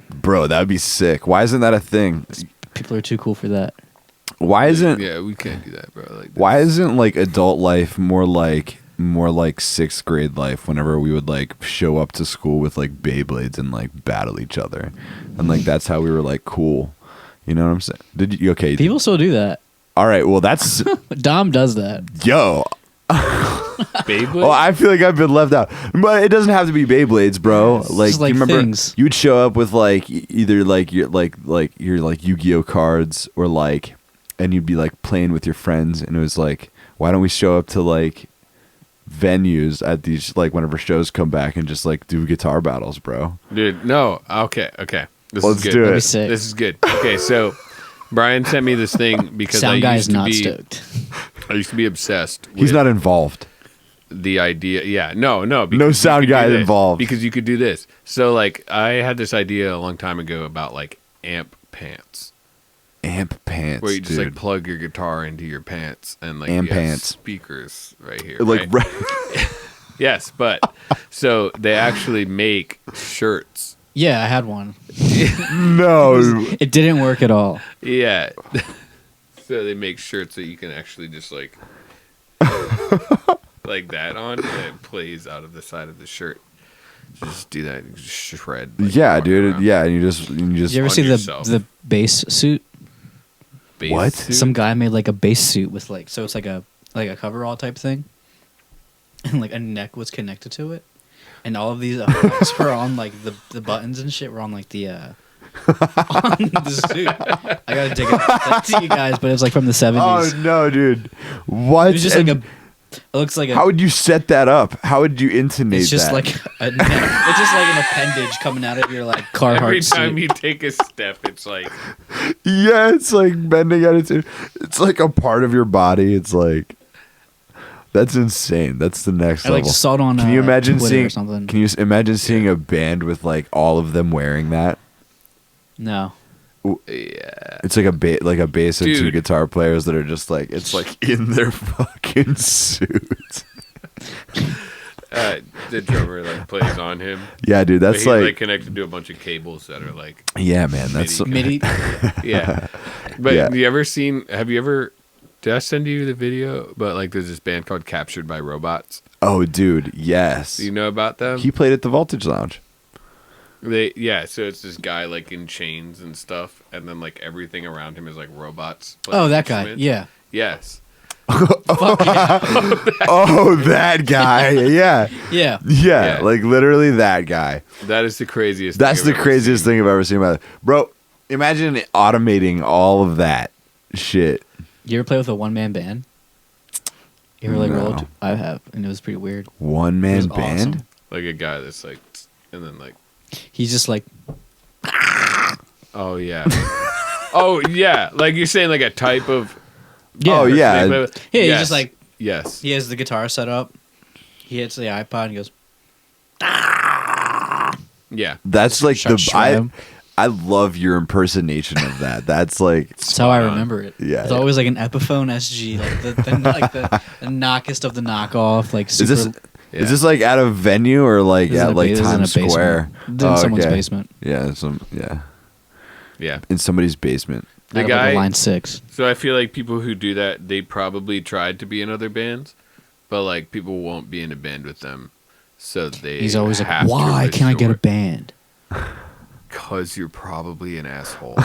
Bro, that would be sick. Why isn't that a thing? People are too cool for that. Why isn't? Yeah, we can't do that, bro. Like, why isn't like adult life more like 6th grade life? Whenever we would like show up to school with like Beyblades and like battle each other, and like that's how we were like cool. You know what I'm saying? Did you? Okay. People still do that. All right. Well, that's Dom does that. Yo. Beyblades? Well, I feel like I've been left out, but it doesn't have to be Beyblades, bro. Like, just like you remember things. you would show up with like either like your Yu-Gi-Oh cards or like, and you'd be like playing with your friends, and it was like, why don't we show up to like venues at these like whenever shows come back and just like do guitar battles, bro? Dude, no. Okay. Let's do it. This is good. Okay, so Brian sent me this thing because Sound guy is not stoked. I used to be obsessed with He's not involved. the idea. Yeah, no. No sound guy involved. Because you could do this. So, like, I had this idea a long time ago about, like, amp pants. Amp pants, where you just, dude. like, plug your guitar into your pants and, like, amp you have pants. speakers right here. Like, right? Yes, but so they actually make shirts. Yeah, I had one. No. It didn't work at all. Yeah. So they make shirts that you can actually just like like that on, and it plays out of the side of the shirt. Just do that and just shred. Like, yeah, dude. around. Yeah, and you just. Did you ever see the bass suit? What? Suit? Some guy made like a bass suit with like, so it's like a coverall type thing, and like a neck was connected to it. And all of these effects were on like the buttons and shit were on like the on the suit. I gotta dig it up to you guys, but it was like from the 70s. Oh no, dude! What? It was just like a. It looks like a. How would you set that up? How would you intonate It's just that? like a neck. It's just like an appendage coming out of your like Carhartt Every time suit. you take a step, it's like Yeah, it's like bending attitude. It's like a part of your body. It's like that's insane. That's the next I level. like saw it on. Can you imagine Twitter seeing? or something? Can you imagine seeing a band with like all of them wearing that? No. yeah. It's like a bass and two Dude. guitar players that are just like it's like in their fucking suits. The drummer like plays on him. Yeah, dude, But that's he's, like connected to a bunch of cables that are like yeah, man. That's MIDI. MIDI. Yeah. But Yeah. have you ever Did I send you the video? But like, there's this band called Captured by Robots. Oh, dude, yes. Do you know about them? He played at the Voltage Lounge. So it's this guy like in chains and stuff, and then like everything around him is like robots. Oh, that guy. Yeah. Yes. Fuck yeah. Oh, that guy. Yeah. Yeah. Yeah. Like literally that guy. That is the craziest. That's the craziest thing I've ever seen about it, bro. Imagine automating all of that shit. You ever play with a one-man band? You ever like No. rolled? I have, and it was pretty weird. One-man band? Awesome. Like a guy that's like, and then like, He's just like, oh yeah, oh yeah, like you're saying like a type of. Oh yeah. Yeah, he's just like, yes. he has the guitar set up. He hits the iPod and he goes, Yeah. That's like Starts shredding. I love your impersonation of that. That's like that's how I remember it. Yeah, It's yeah. always like an Epiphone SG, like the knockest of the knockoff, like super. Is this like at a venue or like This is at like this is in a Times basement. Square? This is in someone's okay. basement. Yeah, Yeah. in somebody's basement. The Out of, guy. like, line 6. So I feel like people who do that, they probably tried to be in other bands, but like people won't be in a band with them, so they. He's always like, have to why can't I get a resort- band? Cause you're probably an asshole.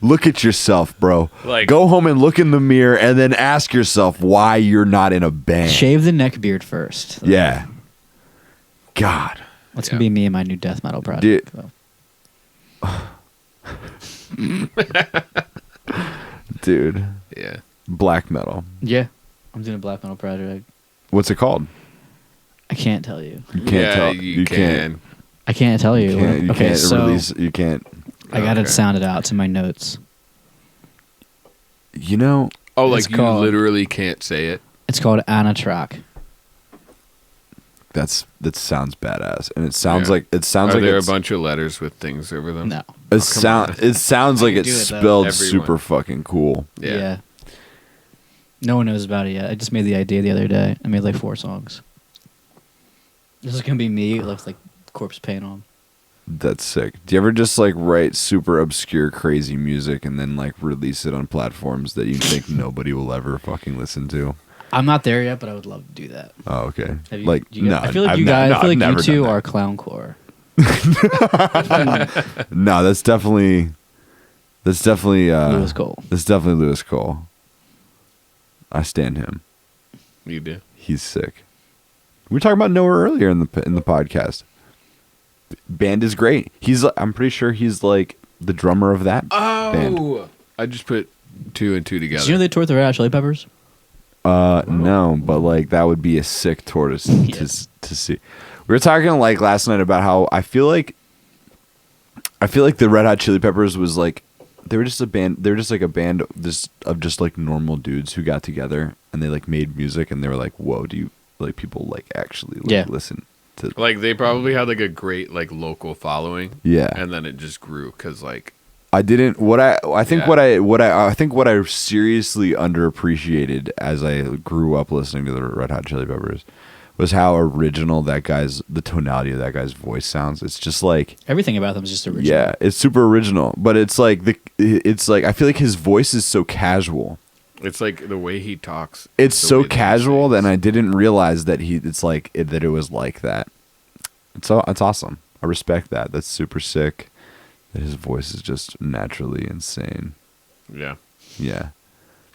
Look at yourself, bro. Like- go home and look in the mirror and then ask yourself why you're not in a band. Shave the neck beard first. Yeah. God. That's Yeah. gonna be me and my new death metal project. Dude. Yeah. Black metal. Yeah, I'm doing a black metal project. What's it called? I can't tell you. You can't Yeah, tell. you can. I can't tell you. You Okay, can't so release. You can't. I got Okay. it sounded out to my notes. You know. Oh, It's like you called- literally can't say it. It's called Anatrak. That sounds badass, and it sounds Yeah. like it sounds Are like there a it's, bunch of letters with things over them? No. it sounds like can it's do it, though. spelled Everyone. super fucking cool. Yeah. No one knows about it yet. I just made the idea the other day. I made like 4 songs. This is gonna be me with like corpse paint on. That's sick. Do you ever just like write super obscure, crazy music and then like release it on platforms that you think nobody will ever fucking listen to? I'm not there yet, but I would love to do that. Oh, okay. Have you, Like do you no, guys, I feel like I've you ne- guys. no, I feel I've like you never two done are clowncore. that. No, that's definitely Lewis Cole. That's definitely Lewis Cole. I stand him. You do. He's sick. We were talking about Noah earlier in the podcast. Band is great. I'm pretty sure he's like the drummer of that band. Oh, I just put 2 and 2 together. Did you know they toured the Red Hot Chili Peppers? No, but like that would be a sick tour to see. We were talking like last night about how I feel like the Red Hot Chili Peppers was like they were just a band. They were just like a band of just like normal dudes who got together and they like made music and they were like, whoa, do you like people like actually like listen to Like they probably had like a great like local following. Yeah. And then it just grew because like I didn't. I think Yeah. what I seriously underappreciated as I grew up listening to the Red Hot Chili Peppers was how original the tonality of that guy's voice sounds. It's just like Everything about them is just original. yeah, it's super original, but it's like I feel like his voice is so casual. it's like the way he talks. It's the so way that he casual that sings. I didn't realize that that it was like that. It's awesome. I respect that. That's super sick. That his voice is just naturally insane. Yeah. Yeah.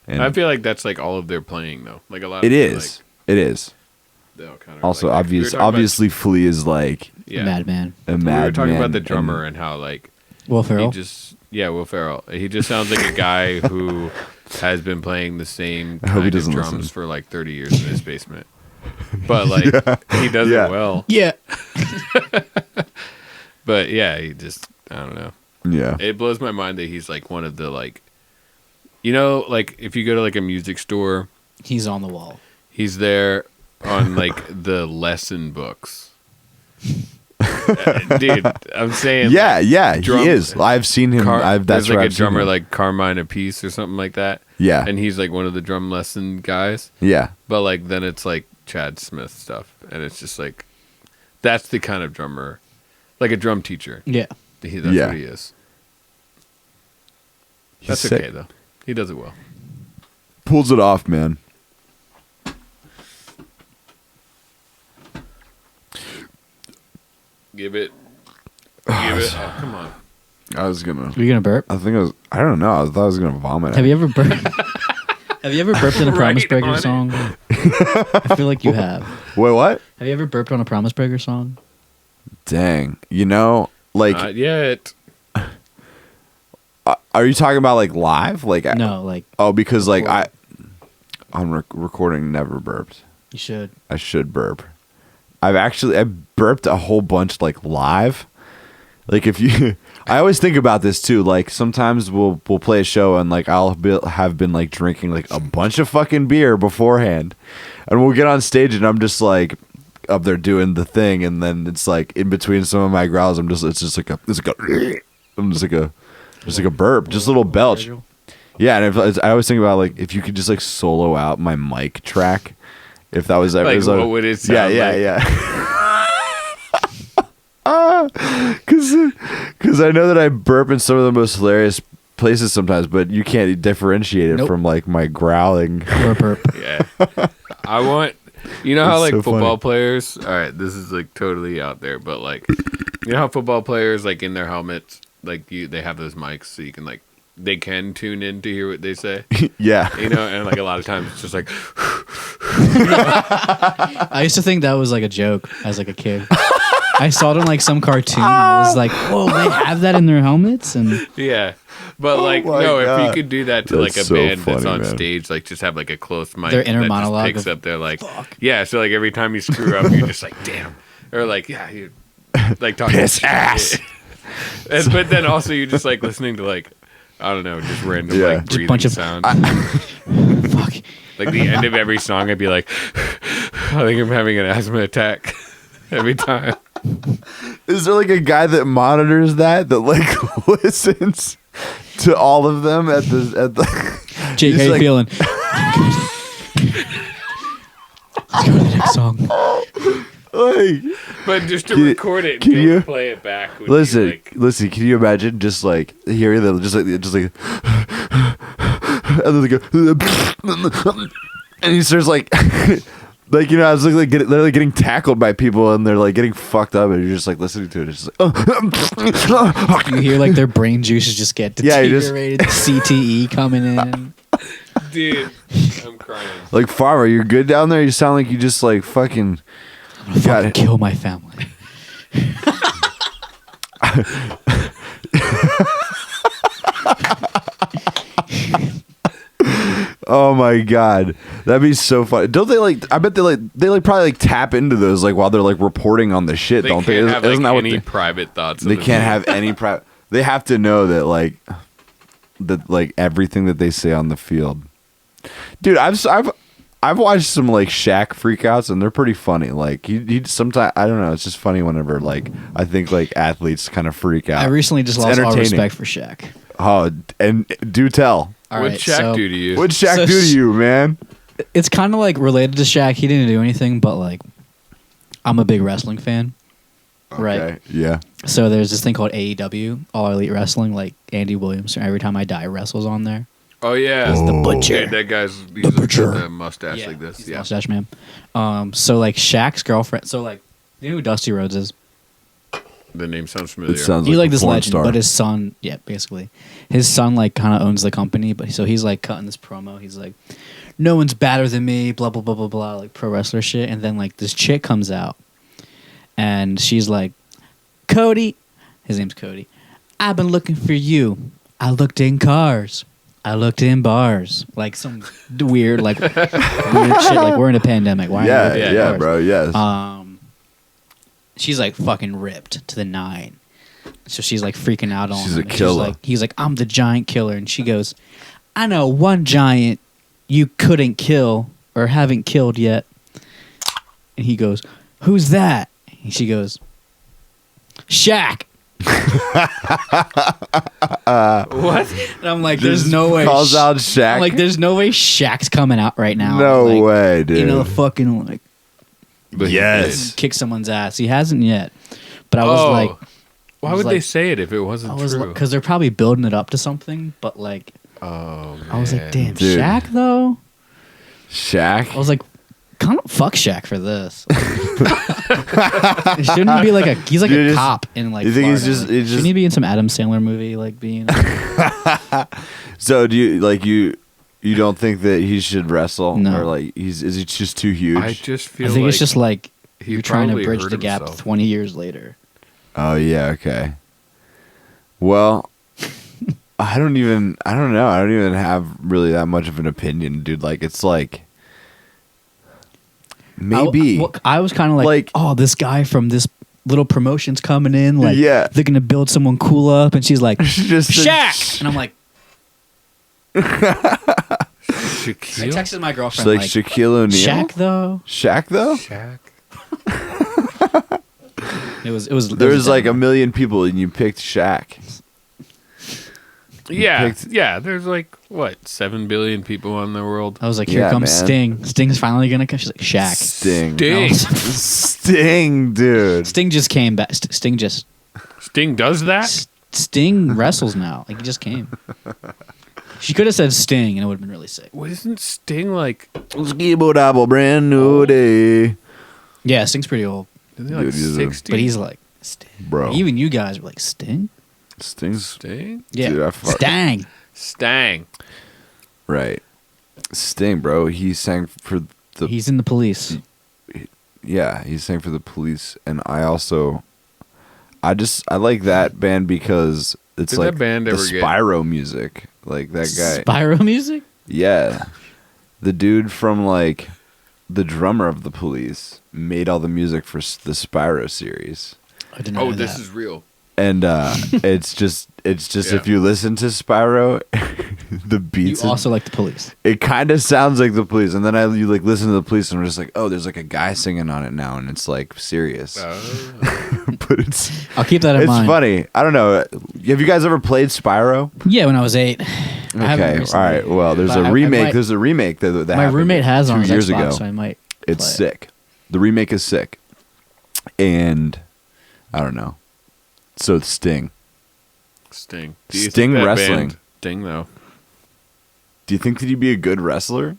And I feel like that's like all of their playing though. Like a lot. it of is. It is. They'll kind of Also, like, we were talking obviously, Flea is like about, yeah. Madman. a We madman. were talking about the and- drummer and how like Will Ferrell. Will Ferrell. He just sounds like a guy who has been playing the same I hope he kind of doesn't drums listen. for like 30 years in his basement. But like he does Yeah. it well. Yeah. But yeah, he just I don't know. Yeah. It blows my mind that he's like one of the like like if you go to like a music store, He's on the wall. he's there on like the lesson books. Dude, I'm saying Yeah, yeah, drum- he is. I've seen him. That's there's where like a I've seen drummer him. like Carmine Apiece or something like that. Yeah. And he's like one of the drum lesson guys. Yeah. But like then it's like Chad Smith stuff. And it's just like that's the kind of drummer, like a drum teacher. Yeah. That's Yeah. what he is. That's sick. okay though. He does it well. Pulls it off, man. Give it. Oh, come on. I was gonna. Are you gonna burp? I don't know. I thought I was gonna vomit. Have you ever burped? Have you ever burped in a Promise Right Breaker on it. song? I feel like you have. Wait, what? Have you ever burped on a Promise Breaker song? Dang. You know, like, Not yet. are you talking about like live? Like, No, like oh, because like Record. on recording never burped. you should. I should burp. I burped a whole bunch like live. Like if you, I always think about this too. Like sometimes we'll play a show and like have been like drinking like a bunch of fucking beer beforehand, and we'll get on stage and I'm just like up there doing the thing, and then it's like in between some of my growls, I'm just just like a burp, just a little belch. Yeah, and I always think about like if you could just like solo out my mic track, if that was ever Like, what would it sound yeah. Because I know that I burp in some of the most hilarious places sometimes, but you can't differentiate it Nope. from like my growling. Or a burp. Yeah. I want. You know how It's like so football funny. players. All right, this is like totally out there, but like, you know how football players like in their helmets, like they have those mics so you can like they can tune in to hear what they say. Yeah. You know, and like a lot of times it's just like. I used to think that was like a joke as like a kid. I saw it in like some cartoon. I was like, "Whoa, they have that in their helmets!" And Yeah, but like my no, if God. you could do that to That's like a so band that's funny, on man. stage, like just have like a close mic Their inner that monologue just picks of, up their like yeah. So like every time you screw up, you're just like damn, or like yeah, you like talking Piss shit. ass. And, but then also you're just like listening to like I don't know, just random Yeah. like Just breathing bunch of- sound. fuck. Like the end of every song, I'd be like, I think I'm having an asthma attack every time. Is there like a guy that monitors that like listens to all of them at the Jake, He's how you like- feeling? Let's go to the next song. like But just to Can- record it, can and you- play it back. Would listen, be like, listen, can you imagine just like hearing them just like and then they go and he starts like like you know I was like they're like getting tackled by people and they're like getting fucked up and you're just like listening to it. It's just like You hear like their brain juices just get Yeah, you just- deteriorated. CTE coming in. dude, I'm crying. like Farmer, you're good down there. You sound like you just like fucking I'm gonna got fucking it. kill my family. Oh my god, that'd be so funny. Don't they like? I bet they probably like tap into those like while they're like reporting on the shit. They Don't can't they? have Isn't like, that what any they? private thoughts. They of the can't music. have any private. They have to know that like everything that they say on the field. Dude, I've watched some like Shaq freakouts and they're pretty funny. Like he sometimes I don't know. It's just funny whenever like I think like athletes kind of freak out. I recently just It's lost all entertaining. respect for Shaq. Oh, and do tell. All What'd right, Shaq so do to you? What'd Shaq So do to you, man? it's kind of like related to Shaq. He didn't do anything, but like I'm a big wrestling fan. Right. Okay, yeah. So there's this thing called AEW, All Elite Wrestling. Like Andy Williams, Every Time I Die wrestles on there. Oh yeah, He's the butcher. Yeah, that guy's he's butcher. got a mustache like this. he's the Yeah, mustache man. So like Shaq's girlfriend. So like, you know who Dusty Rhodes is? the name sounds familiar. It sounds He's like a this porn legend, star. but his son, yeah, basically, his son like kind of owns the company. But so he's like cutting this promo. He's like, "No one's badder than me," blah blah blah blah blah, like pro wrestler shit. And then like this chick comes out, and she's like, "Cody," his name's Cody. "I've been looking for you. I looked in cars. I looked in bars." Like some weird like weird shit. Like we're in a pandemic. Why? Yeah, am I looking in yeah, cars? bro. Yes. She's like fucking ripped to the nine. So she's like freaking out on She's him. a And killer. he's like, "I'm the giant killer." And she goes, "I know one giant you couldn't kill or haven't killed yet." And he goes, "Who's that?" And she goes, "Shaq." What? And I'm like, there's no way. Calls out Shaq. I'm like, there's no way Shaq's coming out right now. No Like, way, dude. You know, fucking like, But he Yes. did. kick someone's ass. He hasn't yet. But I was Oh. like, Why would they say it if it wasn't true? Because they're probably building it up to something, but like, oh, man. I was like, damn, Dude. Shaq though. Shaq. I was like, kind of fuck Shaq for this. It shouldn't be like he's like a cop in like. You think Florida. he's just? Shouldn't he be in some Adam Sandler movie like being? So do you like you? You don't think that he should wrestle, No. or like is he just too huge? I just feel. I think like it's just like he you're trying to probably bridge hurt the gap himself. 20 years later. Oh yeah, okay. Well, I don't know. I don't even have really that much of an opinion, dude. Like it's like maybe I was kind of like, oh, this guy from this little promotion's coming in. Like, Yeah. they're gonna build someone cool up, and she's like, just Shaq, and I'm like, I Shaquille. texted my It's girlfriend like like, Shaquille O'Neal. Shaq though. Shaq though. Shaq. It was. There's like a million people, and you picked Shaq. Yeah, picked- yeah. There's like what 7 billion people in the world. I was like, here Yeah, comes man. Sting. Sting's finally gonna come. She's like, Shaq. Sting. Sting. Sting, dude. Sting just came back. Sting just. Sting does that. Sting wrestles now. Like he just came. She could have said Sting, and it would have been really sick. Well, isn't Sting like? Skibo double brand new day, Yeah, Sting's pretty old, Isn't he like Dude, he's a- 60? but he's like Sting. bro. Even you guys were like Sting. Sting's Sting. Yeah, Dude, I Stang. Stang. right. Sting, bro. He sang for the He's in the police. yeah. He sang for the Police, and I like that band because it's Did like that band the ever get- Spyro music. Like that guy. Spyro music. Yeah. The dude from like the drummer of the Police made all the music for the Spyro series. I didn't know Oh, that. this is real. And it's just Yeah. if you listen to Spyro, the You beats also like the police. it kind of sounds like the Police, and then you like listen to the Police, and I'm just like, oh, there's like a guy singing on it now, and it's like serious, but it's I'll keep that in mind. funny. I don't know. Have you guys ever played Spyro? Yeah, when I was 8. Okay, all right. Well, there's a remake. There's a remake that My happened roommate has 2 on his years Xbox, ago. so I might. It's play it. sick. The remake is sick, and I don't know. So it's Sting. Sting. Do you Sting think that wrestling. band- Sting though. Do you think that he'd be a good wrestler?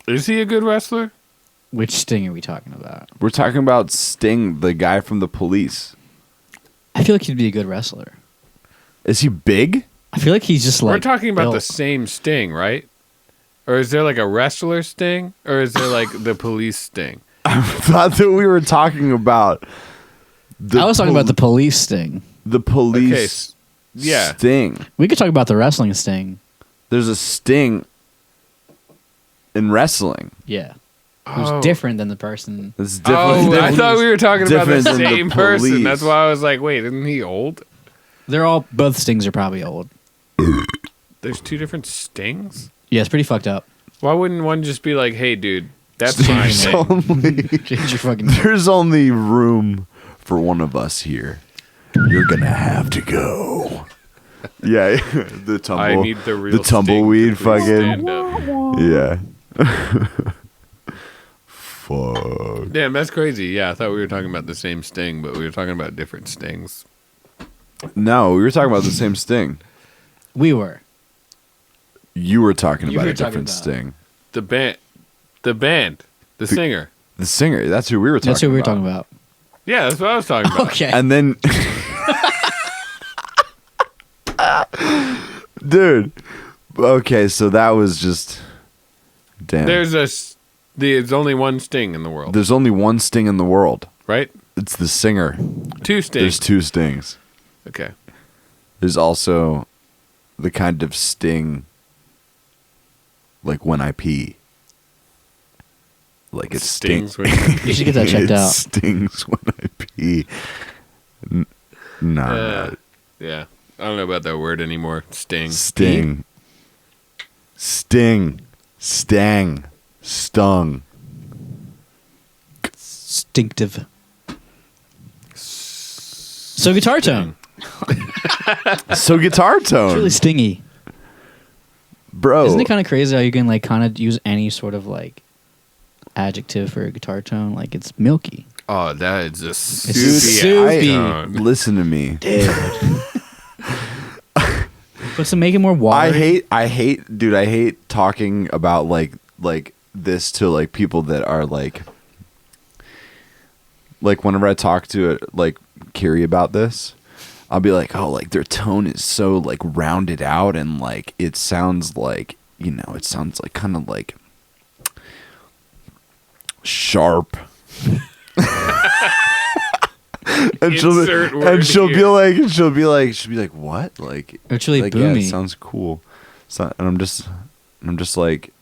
Is he a good wrestler? Which Sting are we talking about? We're talking about Sting, the guy from the Police. I feel like he'd be a good wrestler. Is he big? I feel like he's just like. We're talking about the built. same Sting, right? Or is there like a wrestler Sting? Or is there like the police Sting? I thought that we were talking about. I was talking about the police Sting. the Okay. Police. Yeah. Sting. We could talk about the wrestling Sting. There's a Sting in wrestling. Yeah. Who's Oh. different than the person. It's different. Oh, I thought we were talking about the different than the same person. police. That's why I was like, wait, isn't he old? They're all. Both Stings are probably old. There's 2 different Stings? Yeah, it's pretty fucked up. Why wouldn't one just be like, hey, dude, that's my There's thing? only, Change your fucking. there's only room for one of us here. You're gonna have to go. Yeah, the tumble. I need the real the tumbleweed Sting to please fucking. stand up. Yeah. Fuck. Damn, that's crazy. Yeah, I thought we were talking about the same Sting, but we were talking about different Stings. No, we were talking about the same Sting. We were. You were talking You about were a talking different about- Sting. The singer. The singer. That's who we were talking about. That's who we were talking about. Yeah, that's what I was talking about. Okay. And then, dude. Okay, so that was just. Damn. There's only one Sting in the world, There's only one Sting in the world. right? It's the singer. 2 Stings. There's 2 Stings. Okay. There's also the kind of sting like when I pee. Like it Stings stings. when You should get that checked It out. stings when I pee. No. Yeah. I don't know about that word anymore. Sting. Sting. Sting. Stang. Stung. Instinctive. So guitar tone. So guitar tone. It's really stingy. Bro. Isn't it kind of crazy how you can like kind of use any sort of like adjective for a guitar tone? Like it's milky. Oh, that is a soupy. Listen to me. Dude. But to make it more watery. I hate talking about like this to like people that are like whenever I talk to like Kiri about this, I'll be like, oh, like their tone is so like rounded out and like it sounds like, you know, it sounds like kind of like sharp. and she'll be like, what? Like, actually, like, boomy. yeah, it sounds cool. So, and I'm just like,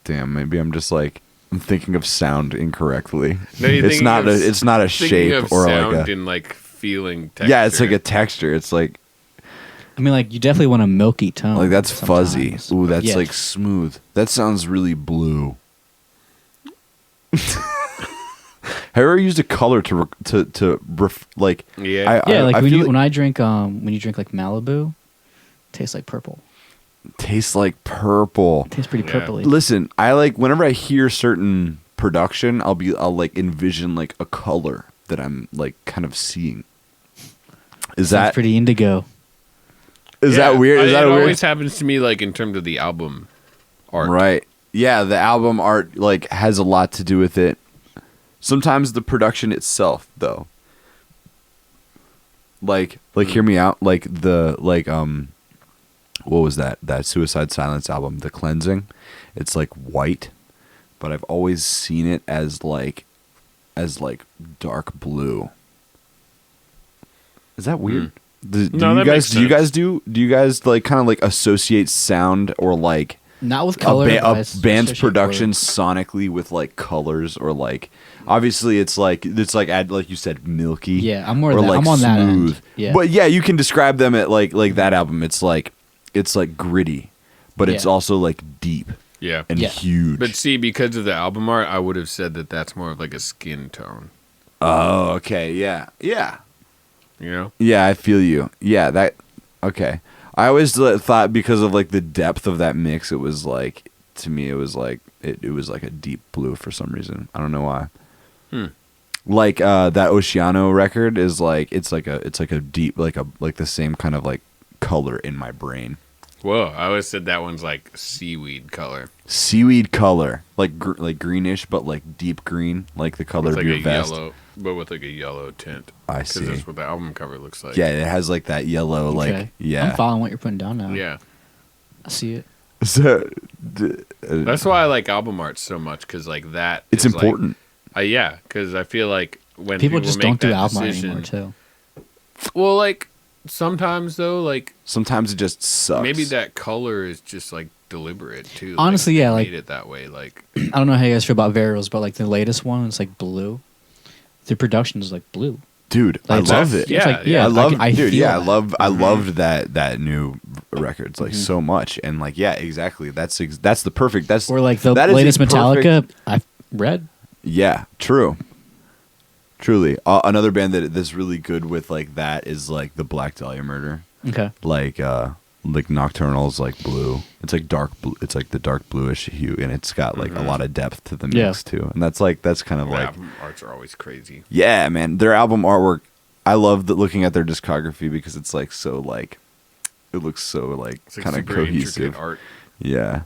damn, maybe I'm just like, I'm thinking of sound incorrectly. No, it's not a shape or sound like a and like feeling texture. Yeah, it's like a texture. It's like, I mean, like you definitely want a milky tone. like that's fuzzy. sometimes. Ooh, that's Yeah. like smooth. That sounds really blue. Have you ever used a color like? Yeah. Like I feel like when I drink when you drink like Malibu, it tastes like purple. tastes like purple. It tastes pretty Yeah. purpley. Listen, I like whenever I hear certain production, I'll like envision like a color that I'm like kind of seeing. Is Sounds that pretty indigo? is that weird? Is that it weird? always happens to me like in terms of the album art. Right. Yeah, the album art like has a lot to do with it. Sometimes the production itself, though. Like hear me out. Like what was that Suicide Silence album, The Cleansing? It's like white, but I've always seen it as like dark blue. Is that weird? Do you guys like kind of like associate sound or like Not with color. a but I band's associate production word. sonically with like colors or like obviously it's like like you said milky, Yeah, I'm more or that. like I'm on that smooth. end. Yeah. But yeah, you can describe them at like that album. It's like gritty, but it's Yeah. also like deep Yeah. and Yeah. huge. But see, because of the album art, I would have said that that's more of like a skin tone. Oh, okay, yeah, You know? yeah. I feel you. Yeah, that okay. I always thought because of like the depth of that mix, it was like to me it was like it was like a deep blue for some reason. I don't know why. Like that Oceano record is like it's like a deep like the same kind of like color in my brain. Whoa, I always said that one's like seaweed color. Seaweed color, like greenish, but like deep green, like the color With of like your a vest. yellow, but with like a yellow tint. I 'Cause see. that's what the album cover looks like. Yeah, it has like that yellow, like Okay. yeah. I'm following what you're putting down now. Yeah. I see it. So, That's why I like album art so much, because like that. it's is, like- important. yeah, because I feel like when People just make don't do that album art decision- anymore too. Well, like sometimes though, like Sometimes it just sucks. maybe that color is just like deliberate too. Honestly, like, yeah, they like- made it that way. Like I don't know how you guys feel about Varials, but like the latest one, it's like blue. The production is like blue. dude, I Like, love it's it. Yeah, like, yeah. I love, I dude. feel Yeah, that. Mm-hmm. I loved that new records like so much, and like yeah, exactly. That's the perfect. That's Or like the that is latest perfect- Metallica I've read. Yeah, true. Truly, another band that's really good with like that is like the Black Dahlia Murder. Okay. Like Nocturnal's like blue. It's like dark blue. It's like the dark bluish hue, and it's got like a lot of depth to the mix Yeah. too. And that's kind of the like album arts are always crazy. yeah, man. Their album artwork. I love looking at their discography because it's like so like it looks so like It's like kind of super cohesive. intricate art. Yeah.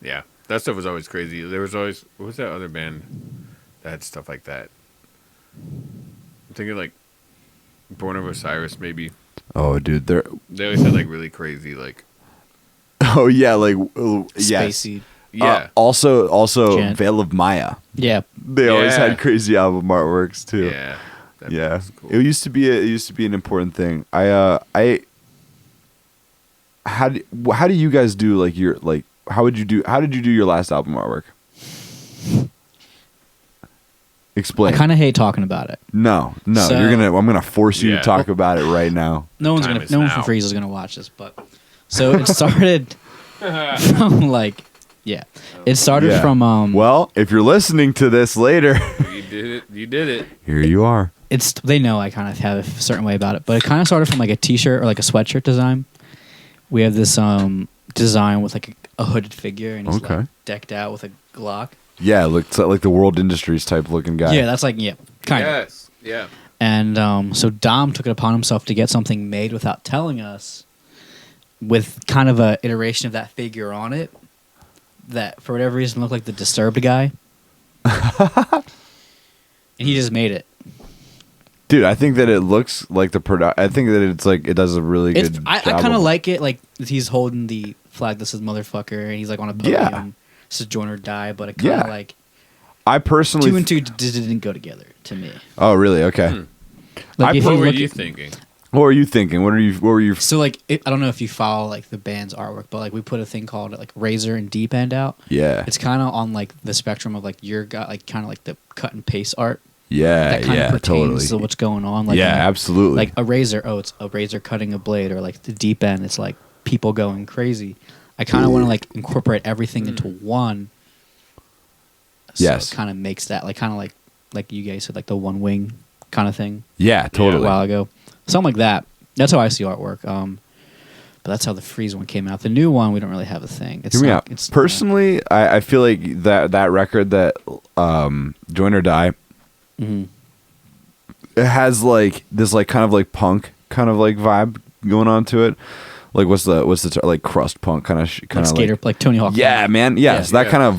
Yeah, that stuff was always crazy. There was always what was that other band that had stuff like that? I'm thinking like Born of Osiris, maybe. Oh, dude. They're They always had like really crazy, like oh yeah, like yes. Spacey. yeah. Also Gent. Veil of Maya. Yeah. They always Yeah. had crazy album artworks too. Yeah. That Yeah, was cool. it used to be an important thing. How do you guys do like your like how did you do your last album artwork? Explain. I kind of hate talking about it. No, So- I'm gonna force you Yeah. to talk about it right now. No one's Time gonna. is No one now. from Freeze is gonna watch this, but so it started from like yeah, it started Yeah. from Well, if you're listening to this later, You did it. You did it. here you are. it's they know I kind of have a certain way about it, but it kind of started from like a t-shirt or like a sweatshirt design. We have this design with like a hooded figure and he's Okay. like decked out with a Glock. Yeah, looks like the World Industries type looking guy. Yeah, that's like yeah. Kind of. Yes. Yeah. And so Dom took it upon himself to get something made without telling us, with kind of a iteration of that figure on it that for whatever reason looked like the Disturbed guy. And he just made it. Dude, I think that it looks like I think that it's like it does a really good job. I kind of like it. Like he's holding the flag that says motherfucker, and he's like on a podium. Yeah. Says join or die, but it kind of like I personally 2 and 2 didn't go together to me. Oh, really? Okay. Like What were you thinking? What were you thinking? What were you? So like I don't know if you follow like the band's artwork, but like we put a thing called like Razor and Deep End out. Yeah. It's kind of on like the spectrum of like your guy, like kind of like the cut and paste art. Yeah, that kind of pertains to what's going on. Like absolutely. Like a razor, it's a razor cutting a blade, or like the Deep End, it's like people going crazy. I kind of want to like incorporate everything into one. So yes, it kind of makes that like kind of like you guys said, like the one wing kind of thing. Yeah, totally. A while ago, something like that. That's how I see artwork. But that's how the Freeze one came out. The new one, we don't really have a thing. Hear me out. Personally, I feel like that record that Join or Die. Mm-hmm. It has like this like kind of like punk kind of like vibe going on to it. Like what's the like crust punk kind of like skater like Tony Hawk. Yeah, man. Yeah, so that kind of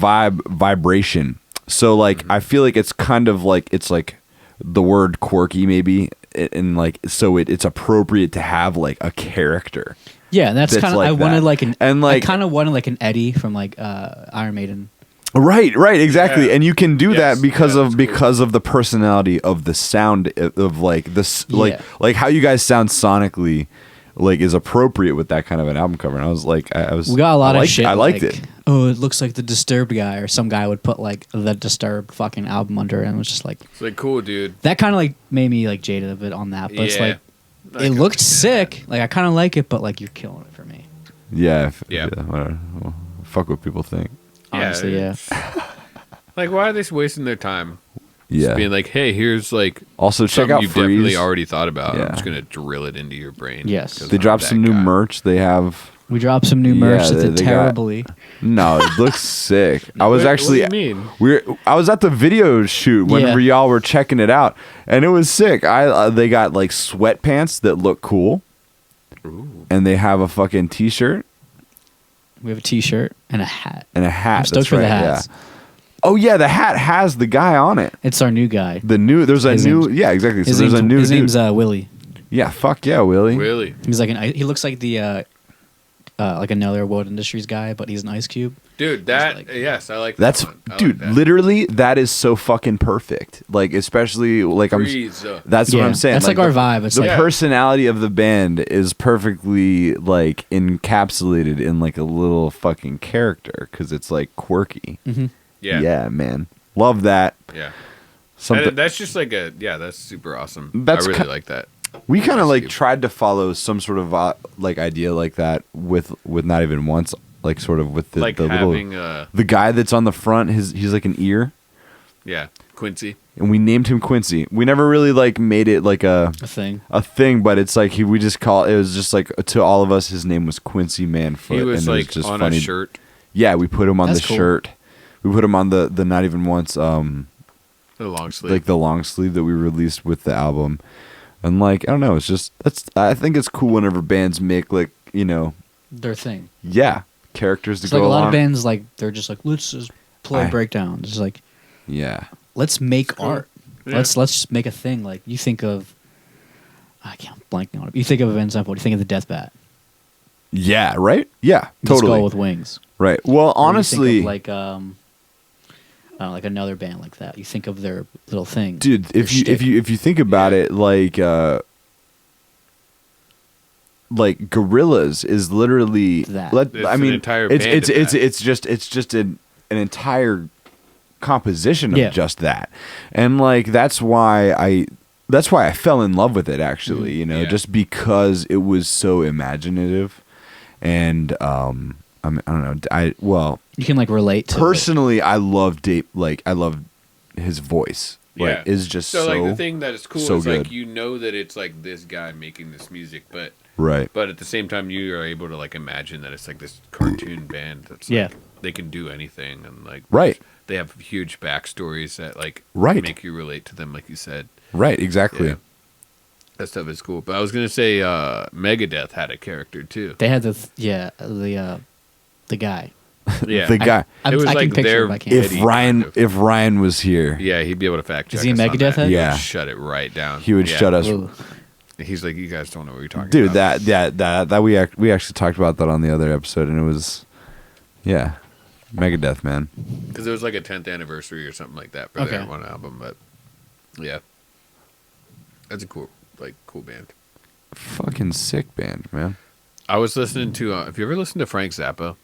vibration. So like I feel like it's kind of like it's like the word quirky maybe, and like so it's appropriate to have like a character. Yeah, that's kind of like I wanted like an and like I kind of wanted like an Eddie from like Iron Maiden. Right, exactly, Yeah. and you can do that because of the personality of the sound of like this, like how you guys sound sonically, like is appropriate with that kind of an album cover. And I was like, we got a lot of shit. I liked like, it. Oh, it looks like the Disturbed guy, or some guy would put like the Disturbed fucking album under it, and it was just like It's like cool, dude. that kind of like made me like jaded a bit on that. But it's like I it can looked understand sick. Like I kind of like it, but like you're killing it for me. Yeah, Yeah. Well, fuck what people think. Honestly, yeah. Like, why are they wasting their time? Yeah, Just being like, hey, here's like also check something out you've Freeze. definitely already thought about. Yeah. I'm just gonna drill it into your brain. Yes. 'cause They I'm dropped that some new guy. merch. They have We dropped some new merch that did they got- terribly. no, it looks sick. I was actually What do you mean? I was at the video shoot whenever Yeah. y'all were checking it out, and it was sick. They got like sweatpants that look cool, and they have a fucking t-shirt We have a T-shirt and a hat. and a hat. I'm stoked That's for the right, hats. yeah. Oh yeah, the hat has the guy on it. It's our new guy. There's a His new name's- yeah, exactly. So His there's name's, a new his dude. name's Willie. Yeah, fuck yeah, Willie. Really, He's like he looks like the like another World Industries guy, but he's an ice cube. dude. Yes, I like that. That's one. I dude, like that. literally that is so fucking perfect. Like especially like Freeze. that's what I'm saying. That's like our vibe. It's the like personality of the band is perfectly like encapsulated in like a little fucking character because it's like quirky. Yeah, Man, love that. yeah. Something And that's just like that's super awesome. That's I really ki- like that. we kind of like Cube. tried to follow some sort of like idea like that with not even once, like sort of with the Like the having little the guy that's on the front. He's like an ear, Quincy. and we named him Quincy. We never really like made it like a thing. but it's like we just call it was just like to all of us his name was Quincy Manfoot. He was and like it was just on funny. a shirt. Yeah, we put him on That's the cool. shirt. We put him on the not even once The long sleeve. like the long sleeve that we released with the album. And like I don't know, it's just I think it's cool whenever bands make like, Their thing. characters to It's go like a lot along. of bands like they're just like let's just play I- breakdowns. It's like Yeah. let's make cool. art. Yeah. Let's just make a thing. Like you think of I can't blanking on it. You think of Avenged Sevenfold, you think of the Death Bat. Yeah, right? Yeah, The totally. Skull with wings. Right. Well, Or you think honestly, of like another band like that. You think of their little thing. dude, their if you shtick. if you think about it, like Gorillas is literally That. It's an entire it's band it's of it's that. it's just an entire composition of Yeah. just that, and like that's why I fell in love with it actually, Yeah. just because it was so imaginative, and I don't know, you can like relate to personally I love I love his voice. Like, is just so like the thing that is cool so is like good. you know that it's like this guy making this music, but Right. But at the same time, you are able to like imagine that it's like this cartoon band that's like, they can do anything, and like they have huge backstories that like make you relate to them, like you said. Right, exactly. Yeah. That stuff is cool. But I was gonna say Megadeth had a character too. They had the guy. Yeah, the guy. It was like their if Ryan was here. Yeah, he'd be able to fact check. Is he a Megadeth head? Yeah, shut it right down. He would shut us. Ooh. He's like, you guys don't know what you're talking Dude, about. that we actually talked about that on the other episode, and it was, yeah, Megadeth, man. Because it was like a 10th anniversary or something like that for their one album, but yeah, that's a cool band. Fucking sick band, man. I was listening to. Have you ever listened to Frank Zappa?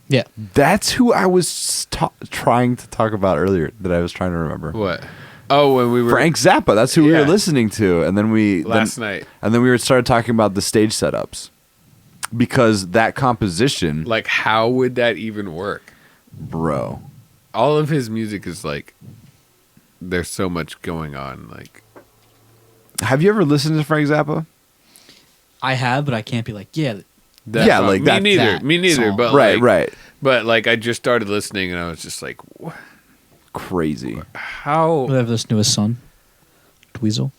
Yeah, that's who I was trying to talk about earlier. That I was trying to remember. What? Oh, when we were Frank Zappa. That's who we were listening to, and then night, and then we started talking about the stage setups, because that composition, like, how would that even work, bro? All of his music is like, there's so much going on. Like, have you ever listened to Frank Zappa? I have, but I can't be like, me neither. Song. But right. But like, I just started listening, and I was just like, what? Crazy. How? You ever listen to his son, Dweezil?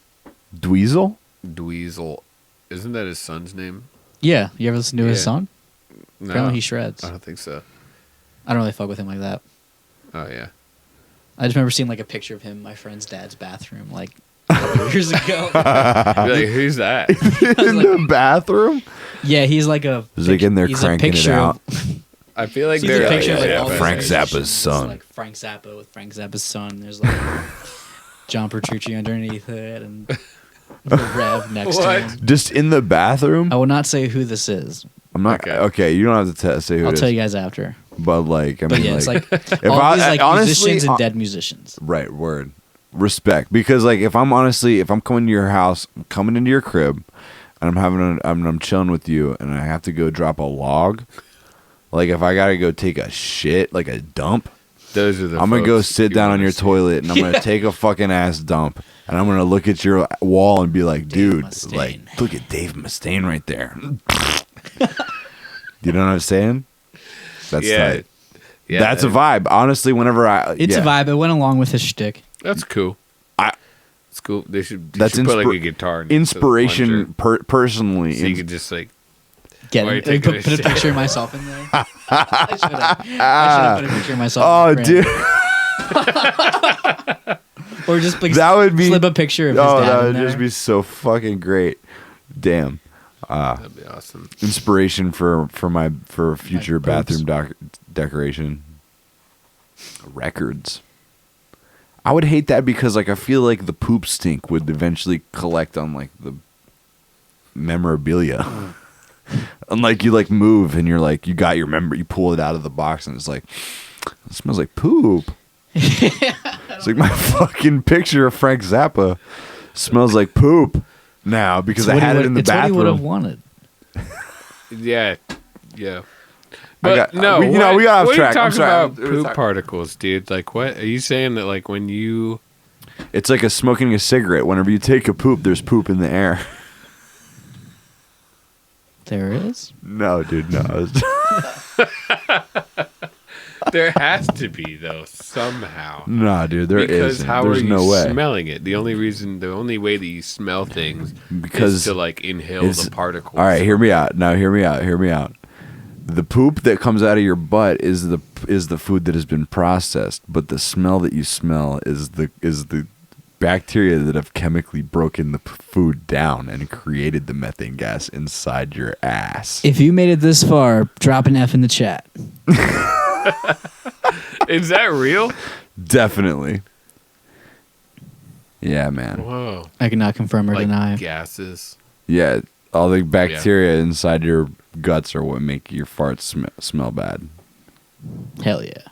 Dweezil. Isn't that his son's name? Yeah. You ever listen to his son? No. Apparently he shreds. I don't think so. I don't really fuck with him like that. Oh, yeah. I just remember seeing like a picture of him in my friend's dad's bathroom like a couple years ago. Like, who's that? In the bathroom? Yeah, he's like a... He's like in there cranking it out. I feel like there's a picture of like all Frank these Zappa's musicians. son. Like Frank Zappa with Frank Zappa's son. There's like John Petrucci underneath it and the Rev next to him. Just in the bathroom? I will not say who this is. I'm not... Okay, you don't have to say who I'll it is. tell you guys after. But like, I mean, yeah, it's like if all these like honestly, musicians and dead musicians. Right, word. Respect. Because like, if I'm coming to your house, coming into your crib, and I'm chilling with you, and I have to go drop a log, like if I gotta go take a shit, like a dump, those are the. I'm gonna go sit down on your toilet, and I'm gonna take a fucking ass dump, and I'm gonna look at your wall and be like, dude, like, look at Dave Mustaine right there. You know what I'm saying? That's tight. Yeah, that's a vibe. Honestly, whenever it's a vibe. It went along with his shtick. That's cool. It's cool. They should put like a guitar. Inspiration, personally. So you could just like put a picture of myself in there. I should have put a picture of myself. Oh, dude. Or just like that would be slip a picture of his dad. That would in just be so fucking great. Damn. That'd be awesome. Inspiration for future bathroom decoration. Records. I would hate that because like I feel like the poop stink would eventually collect on like the memorabilia. And like you like move and you're like you got your you pull it out of the box and it's like it smells like poop. It's like my fucking picture of Frank Zappa smells like poop now because I had it in the bathroom. It's what he would have wanted. Yeah. But we got off track. I'm sorry. About poop particles, dude. Like, what are you saying that? Like, when you, it's like smoking a cigarette. Whenever you take a poop, there's poop in the air. There is? No, dude, no. There has to be though somehow. Nah, dude, there isn't. Because how There's are you no way. smelling it? The only way that you smell things is to like inhale the particles. All right, hear me out. Now, hear me out. The poop that comes out of your butt is the food that has been processed, but the smell that you smell is the bacteria that have chemically broken the food down and created the methane gas inside your ass. If you made it this far, drop an F in the chat. Is that real? Definitely. Yeah, man. Whoa. I cannot confirm or deny. Gases. Yeah, all the bacteria inside your guts are what make your farts smell bad. Hell yeah.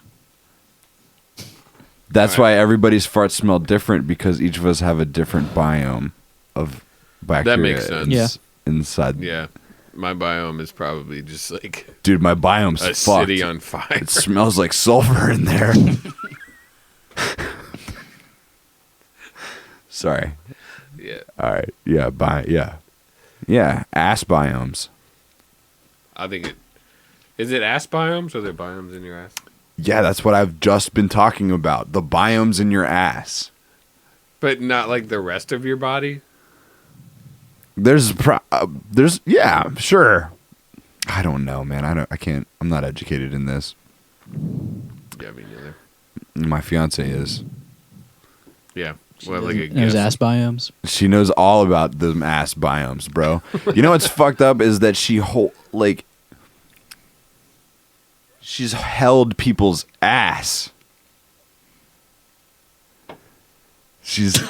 That's why everybody's farts smell different because each of us have a different biome of bacteria. That makes sense. Inside. Yeah. My biome is probably just like... Dude, my biome's a fucked. city on fire. It smells like sulfur in there. Sorry. Yeah. All right. Yeah, Yeah, ass biomes. I think is it ass biomes or are there biomes in your ass? Yeah, that's what I've just been talking about. The biomes in your ass. But not like the rest of your body? There's yeah, sure. I don't know, man. I'm not educated in this. Yeah, me neither. My fiance is. Yeah. Well, like There's ass biomes. She knows all about the ass biomes, bro. You know what's fucked up is that she's held people's ass. She's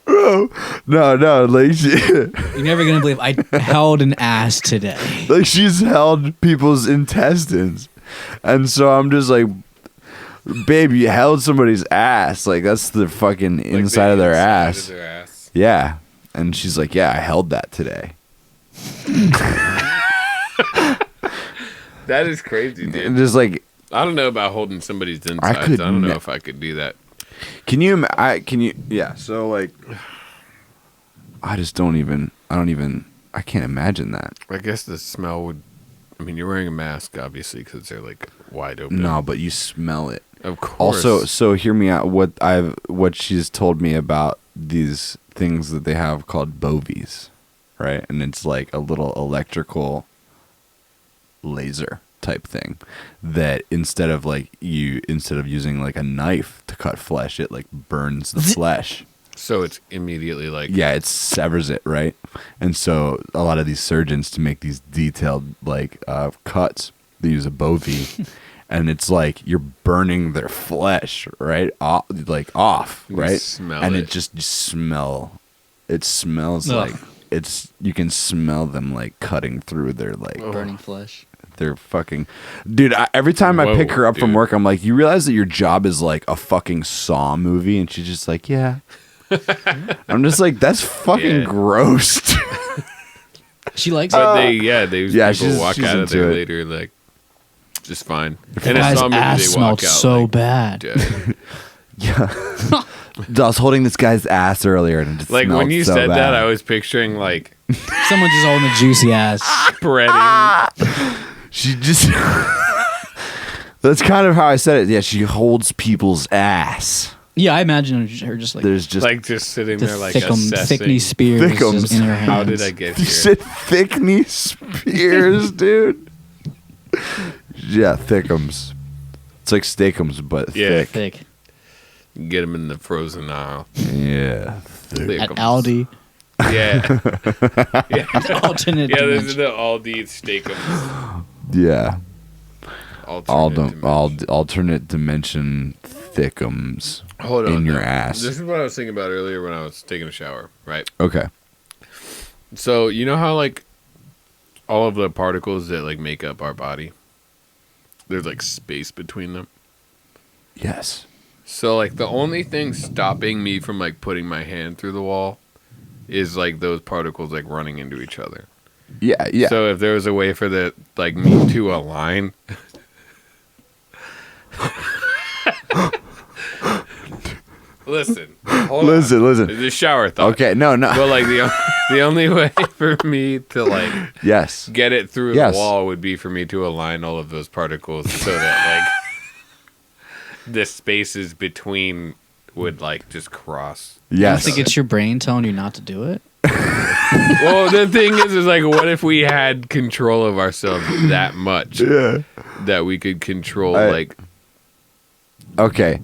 bro, no, like You're never gonna believe I held an ass today. like she's held people's intestines, and so I'm just like, babe, you held somebody's ass. Like that's the fucking like inside of their ass. Of their ass. Yeah, and she's like, yeah, I held that today. That is crazy, dude. And just like, I don't know about holding somebody's insides. I don't know if I could do that. Can you? Yeah. So like, I can't imagine that. I guess the smell would. I mean, you're wearing a mask, obviously, because they're like wide open. No, but you smell it. Of course. Also, so hear me out. What she's told me about these things that they have called bovies, right? And it's like a little electrical laser type thing that instead of using like a knife to cut flesh, it like burns the flesh. So it's immediately like... Yeah, it severs it, right? And so a lot of these surgeons, to make these detailed like cuts, they use a bovie. And it's like you're burning their flesh, right? Off, right? Smell it just smell. It smells like you can smell them like cutting through their like burning flesh. They're fucking, dude. Every time I pick her up from work, I'm like, you realize that your job is like a fucking Saw movie, and she's just like, yeah. I'm just like, that's fucking gross. She likes but it. people walk out of there later like just fine. And guy's ass smelled so bad. Yeah. I was holding this guy's ass earlier, and it just like when you so said bad. that, I was picturing like someone just holding a juicy ass, spreading. She just. That's kind of how I said it. Yeah, she holds people's ass. Yeah, I imagine her just like there's just like just sitting there like assessing. Thickney Spears just in her hands. How did I get here? You said Thickney Spears, dude. Yeah, Thickums. It's like Steakums, but thick. Get them in the frozen aisle. Yeah, at Aldi. Yeah, yeah. Alternate. Yeah, this is the Aldi Steakums. Yeah. Alternate dimension Thickums. Hold on, in your ass. This is what I was thinking about earlier when I was taking a shower. Right. Okay. So you know how like all of the particles that like make up our body, there's like space between them. Yes. So like the only thing stopping me from like putting my hand through the wall is like those particles like running into each other. Yeah, yeah. So if there was a way for the like me to align. Listen. Listen. The shower thought. Okay, no. Well, like the only way for me to like get it through the wall would be for me to align all of those particles so that like the spaces between would like just cross. Yes. I think it's your brain telling you not to do it. Well, the thing is like, what if we had control of ourselves that much that we could control like? Okay.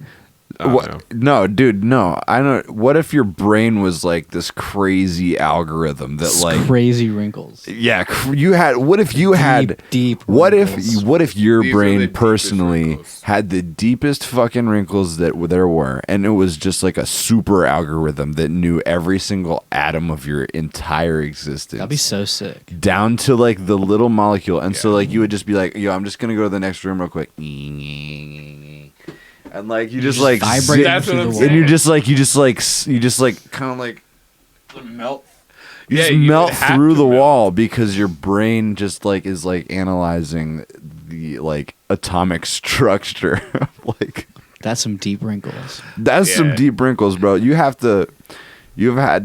No, dude, no. I don't. What if your brain was like this crazy algorithm that like crazy wrinkles? Yeah, you had. What if you had deep? What wrinkles. if your These brain personally had the deepest fucking wrinkles that there were, and it was just like a super algorithm that knew every single atom of your entire existence? That'd be so sick. Down to like the little molecule, and so like you would just be like, "Yo, I'm just gonna go to the next room real quick." And like you just like vibrate, that's what I'm saying. and you just like kind of like melt. You just you melt have through to the melt. wall because your brain just like is like analyzing the like atomic structure of like That's some deep wrinkles. That's some deep wrinkles, bro. You've had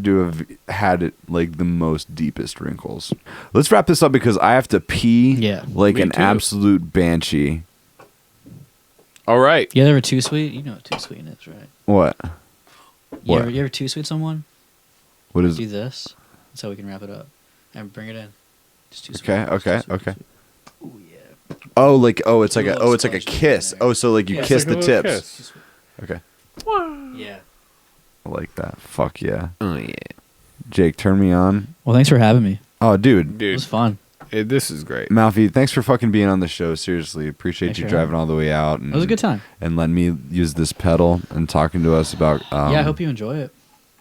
to have had it like the most deepest wrinkles. Let's wrap this up because I have to pee like an absolute banshee. All right. You ever too sweet? You know what too sweet is, right? What? You ever too sweet someone? What is do this so we can wrap it up and bring it in. Just too sweet. Okay. Oh yeah. It's like a kiss. Oh, so like you kiss the tips. Kiss. Okay. Yeah. I like that. Fuck yeah. Oh yeah. Jake, turn me on. Well, thanks for having me. Oh, dude. It was fun. This is great. Malfi, thanks for fucking being on the show. Seriously, appreciate you driving all the way out. And, it was a good time. And letting me use this pedal and talking to us about. I hope you enjoy it.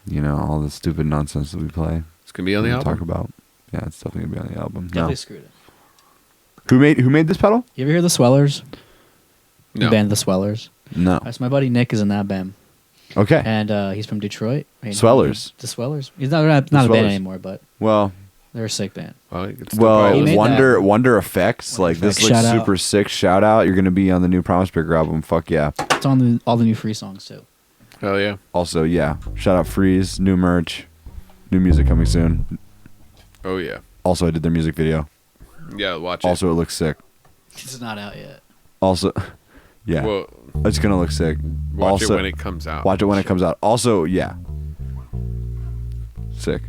You know, all the stupid nonsense that we play. It's gonna be on the album. Talk about. Yeah, it's definitely gonna be on the album. Definitely screwed it. Who made this pedal? You ever hear the Swellers? No. The band The Swellers. No. That's my buddy Nick is in that band. Okay. And he's from Detroit. Swellers. The Swellers. He's not a band anymore, but they're a sick band. Wonder Effects. Like this looks super sick. Shout out. You're gonna be on the new Promise Breaker album. Fuck yeah. It's on all the new Free songs too. Hell yeah. Also, yeah. Shout out Freeze. New merch. New music coming soon. Oh yeah. Also, I did their music video. Yeah, watch it. Also, it looks sick. It's not out yet. Also, yeah. Well, it's gonna look sick. Watch it when it comes out. Watch it when it comes out. Also, yeah. Sick.